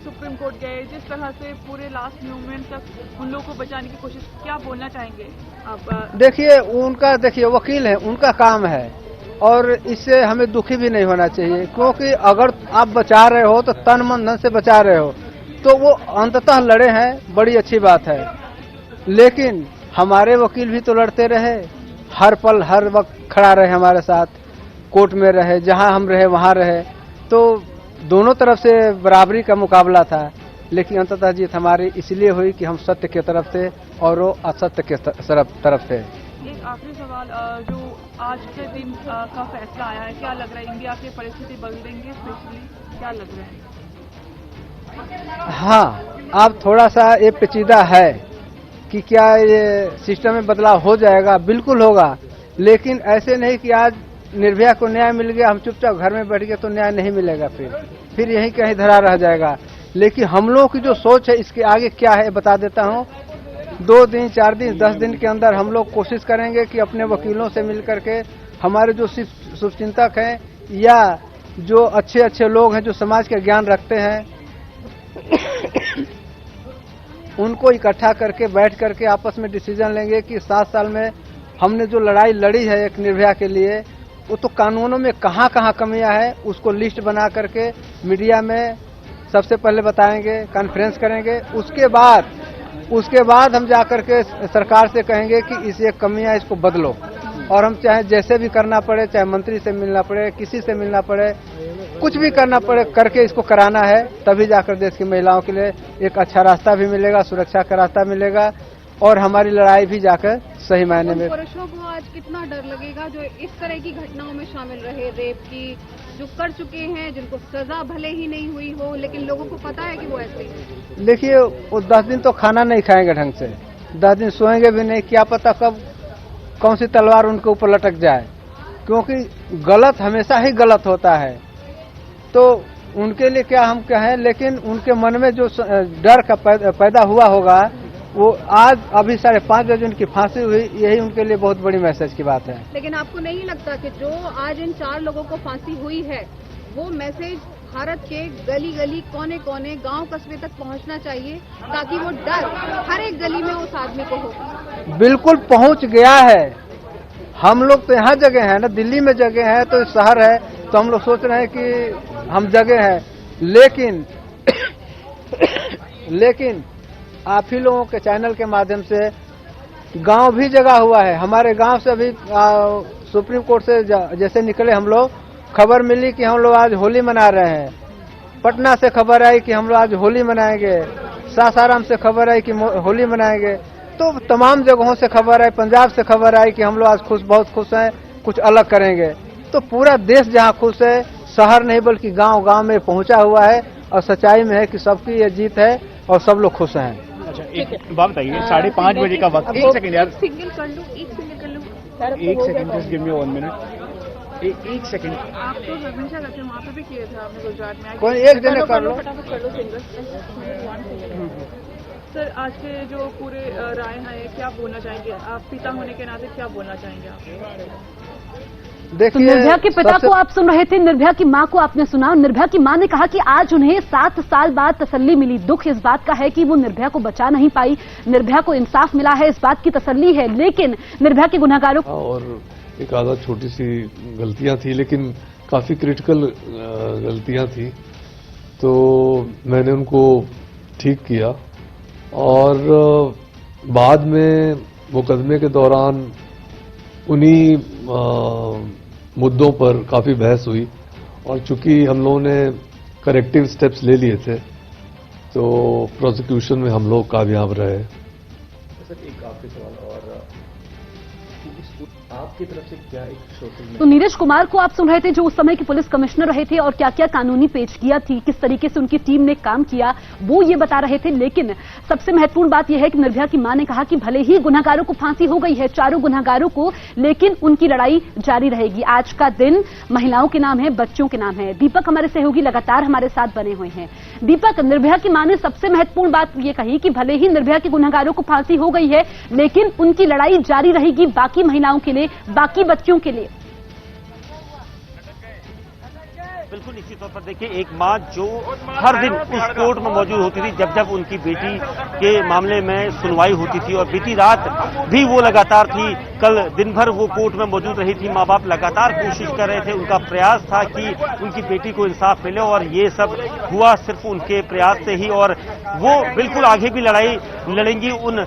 सुप्रीम कोर्ट गए, जिस तरह से पूरे लास्ट मोमेंट तक उन लोगों को बचाने की कोशिश, क्या बोलना चाहेंगे आप? देखिए वकील है, उनका काम है और इससे हमें दुखी भी नहीं होना चाहिए। क्योंकि अगर आप बचा रहे हो तो तन मन धन से बचा रहे हो तो वो अंततः लड़े हैं, बड़ी अच्छी बात है। लेकिन हमारे वकील भी तो लड़ते रहे, हर पल हर वक्त खड़ा रहे हमारे साथ, कोर्ट में रहे, जहां हम रहे वहां रहे। तो दोनों तरफ से बराबरी का मुकाबला था, लेकिन अंततः जीत हमारी इसलिए हुई कि हम सत्य की तरफ थे और वो असत्य के तरफ थे। एक आखिरी सवाल, जो आज के दिन का फैसला आया है, क्या लग रहा है इंडिया की परिस्थिति बदलेंगे? स्पेशली क्या लग रहा है? हाँ, अब थोड़ा सा ये पेचीदा है कि क्या ये सिस्टम में बदलाव हो जाएगा। बिल्कुल होगा, लेकिन ऐसे नहीं कि आज निर्भया को न्याय मिल गया, हम चुपचाप घर में बैठ गए तो न्याय नहीं मिलेगा, फिर यहीं कहीं धरा रह जाएगा। लेकिन हम लोगों की जो सोच है इसके आगे क्या है बता देता हूँ। 2 दिन, 4 दिन, 10 दिन के अंदर हम लोग कोशिश करेंगे कि अपने वकीलों से मिल करके हमारे जो शुभचिंतक हैं या जो अच्छे लोग हैं जो समाज का ज्ञान रखते हैं उनको इकट्ठा करके बैठ करके आपस में डिसीजन लेंगे कि 7 साल में हमने जो लड़ाई लड़ी है एक निर्भया के लिए, वो तो कानूनों में कहाँ कमियां है उसको लिस्ट बना करके मीडिया में सबसे पहले बताएंगे, कॉन्फ्रेंस करेंगे। उसके बाद हम जाकर के सरकार से कहेंगे कि इस ये कमियां इसको बदलो, और हम चाहे जैसे भी करना पड़े, चाहे मंत्री से मिलना पड़े, किसी से मिलना पड़े, कुछ भी करना पड़े करके इसको कराना है। तभी जाकर देश की महिलाओं के लिए एक अच्छा रास्ता भी मिलेगा, सुरक्षा का रास्ता मिलेगा और हमारी लड़ाई भी जाकर सही मायने में। पुरुषों को आज कितना डर लगेगा जो इस तरह की घटनाओं में शामिल रहे, रेप की, जो कर चुके हैं, जिनको सजा भले ही नहीं हुई हो लेकिन लोगों को पता है कि वो ऐसे ही। देखिए, वो 10 दिन तो खाना नहीं खाएंगे ढंग से, 10 दिन सोएंगे भी नहीं, क्या पता कौन सी तलवार उनके ऊपर लटक जाए, क्योंकि गलत हमेशा ही गलत होता है। तो उनके लिए क्या हम कहें, लेकिन उनके मन में जो डर का पैदा हुआ होगा, वो आज अभी 5:30 बजे उनकी फांसी हुई, यही उनके लिए बहुत बड़ी मैसेज की बात है। लेकिन आपको नहीं लगता कि जो आज इन 4 लोगों को फांसी हुई है, वो मैसेज भारत के गली गली, कोने कोने, गांव कस्बे तक पहुंचना चाहिए, ताकि वो डर हर एक गली में उस आदमी को हो? बिल्कुल पहुंच गया है। हम लोग तो यहाँ जगह है ना, दिल्ली में जगह है, तो शहर है, तो हम लोग सोच रहे हैं कि हम जगह है, लेकिन आप ही लोगों के चैनल के माध्यम से गांव भी जगा हुआ है। हमारे गांव से अभी सुप्रीम कोर्ट से जैसे निकले हम लोग, खबर मिली कि हम लोग आज होली मना रहे हैं। पटना से खबर आई कि हम लोग आज होली मनाएंगे, सासाराम से खबर आई कि होली मनाएंगे, तो तमाम जगहों से खबर आई, पंजाब से खबर आई कि हम लोग आज बहुत खुश हैं, कुछ अलग करेंगे। तो पूरा देश जहां खुश है, शहर नहीं बल्कि गांव गांव में पहुंचा हुआ है, और सच्चाई में है कि सबकी ये जीत है और सब लोग खुश हैं। अच्छा, एक बात बताइए, 5:30 बजे का वक्त, एक सेकंड यार, सिंगल कर लूं, एक सिंगल कर लूं, एक second, just give me 1 minute, एक सेकंड। आप तो हमेशा करते हैं, वहाँ पे भी किए थे आपने गुजरात में। कोई एक जने कर लो, फटाफट कर लो सिंगल। सर, आज के जो पूरे राय हैं, क्या बोलना चाहेंगे आप, पिता होने के नाते क्या बोलना चाहेंगे आप? देखिए, निर्भया के पिता को आप सुन रहे थे, निर्भया की मां को आपने सुना। निर्भया की मां ने कहा कि आज उन्हें 7 साल बाद तसल्ली मिली। दुख इस बात का है कि वो निर्भया को बचा नहीं पाई, निर्भया को इंसाफ मिला है, इस बात की तसल्ली है, लेकिन निर्भया के गुनहगारों और एक आधा छोटी सी गलतियां थी, लेकिन काफी क्रिटिकल गलतियां थी, तो मैंने उनको ठीक किया। और बाद में मुकदमे के दौरान उन्हीं मुद्दों पर काफी बहस हुई, और चूंकि हम लोगों ने करेक्टिव स्टेप्स ले लिए थे, तो प्रोसिक्यूशन में हम लोग कामयाब रहे। सर, एक आखिरी सवाल, और आपकी तरफ से क्या एक सोशल, तो नीरज कुमार को आप सुन रहे थे, जो उस समय के पुलिस कमिश्नर रहे थे, और क्या क्या कानूनी पेचगियां थी, किस तरीके से उनकी टीम ने काम किया, वो ये बता रहे थे। लेकिन सबसे महत्वपूर्ण बात यह है कि निर्भया की मां ने कहा कि भले ही गुनहगारों को फांसी हो गई है, 4 गुनहगारों को, लेकिन उनकी लड़ाई जारी रहेगी। आज का दिन महिलाओं के नाम है, बच्चों के नाम है। दीपक हमारे सहयोगी लगातार हमारे साथ बने हुए हैं। दीपक, निर्भया की मां ने सबसे महत्वपूर्ण बात ये कही कि भले ही निर्भया के गुनहगारों को फांसी हो गई है, लेकिन उनकी लड़ाई जारी रहेगी बाकी महिलाओं के लिए, बाकी बच्चों के लिए। बिल्कुल निश्चित तौर पर देखिए, एक मां जो हर दिन उस कोर्ट में मौजूद होती थी जब जब उनकी बेटी के मामले में सुनवाई होती थी, और बीती रात भी वो लगातार थी, कल दिन भर वो कोर्ट में मौजूद रही थी। मां बाप लगातार कोशिश कर रहे थे, उनका प्रयास था कि उनकी बेटी को इंसाफ मिले, और ये सब हुआ सिर्फ उनके प्रयास से ही। और वो बिल्कुल आगे भी लड़ाई लड़ेंगी उन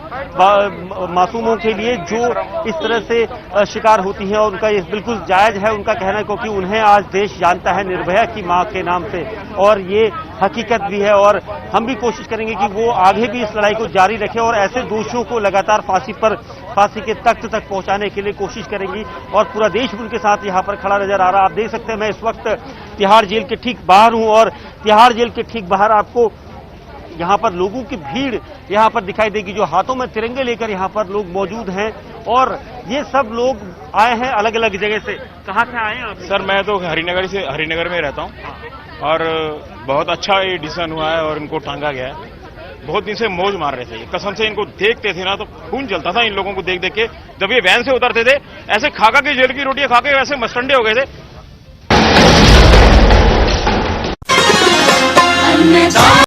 मासूमों के लिए जो इस तरह से शिकार होती है, और उनका ये बिल्कुल जायज है उनका कहना, क्योंकि उन्हें आज देश जानता है निर्भया की मां के नाम से, और ये हकीकत भी है। और हम भी कोशिश करेंगे कि वो आगे भी इस लड़ाई को जारी रखें, और ऐसे दोषियों को लगातार फांसी के तख्त तक पहुंचाने के लिए कोशिश करेंगी, और पूरा देश उनके साथ यहां पर खड़ा नजर आ रहा है। आप देख सकते हैं, मैं इस वक्त तिहाड़ जेल के ठीक बाहर हूं, और तिहाड़ जेल के ठीक बाहर आपको यहाँ पर लोगों की भीड़ यहाँ पर दिखाई देगी, जो हाथों में तिरंगे लेकर यहाँ पर लोग मौजूद हैं, और ये सब लोग आए हैं अलग अलग जगह से। कहाँ से आए हैं आप? सर, मैं तो हरिनगर में रहता हूँ, और बहुत अच्छा ये डिसीजन हुआ है, और इनको टांगा गया है। बहुत दिन से मौज मार रहे थे, कसम से इनको देखते थे ना तो खून जलता था इन लोगों को देख देख के। जब ये वैन से उतरते थे, ऐसे खाका के जेल की रोटियां खा के वैसे मस्टंडे हो गए थे।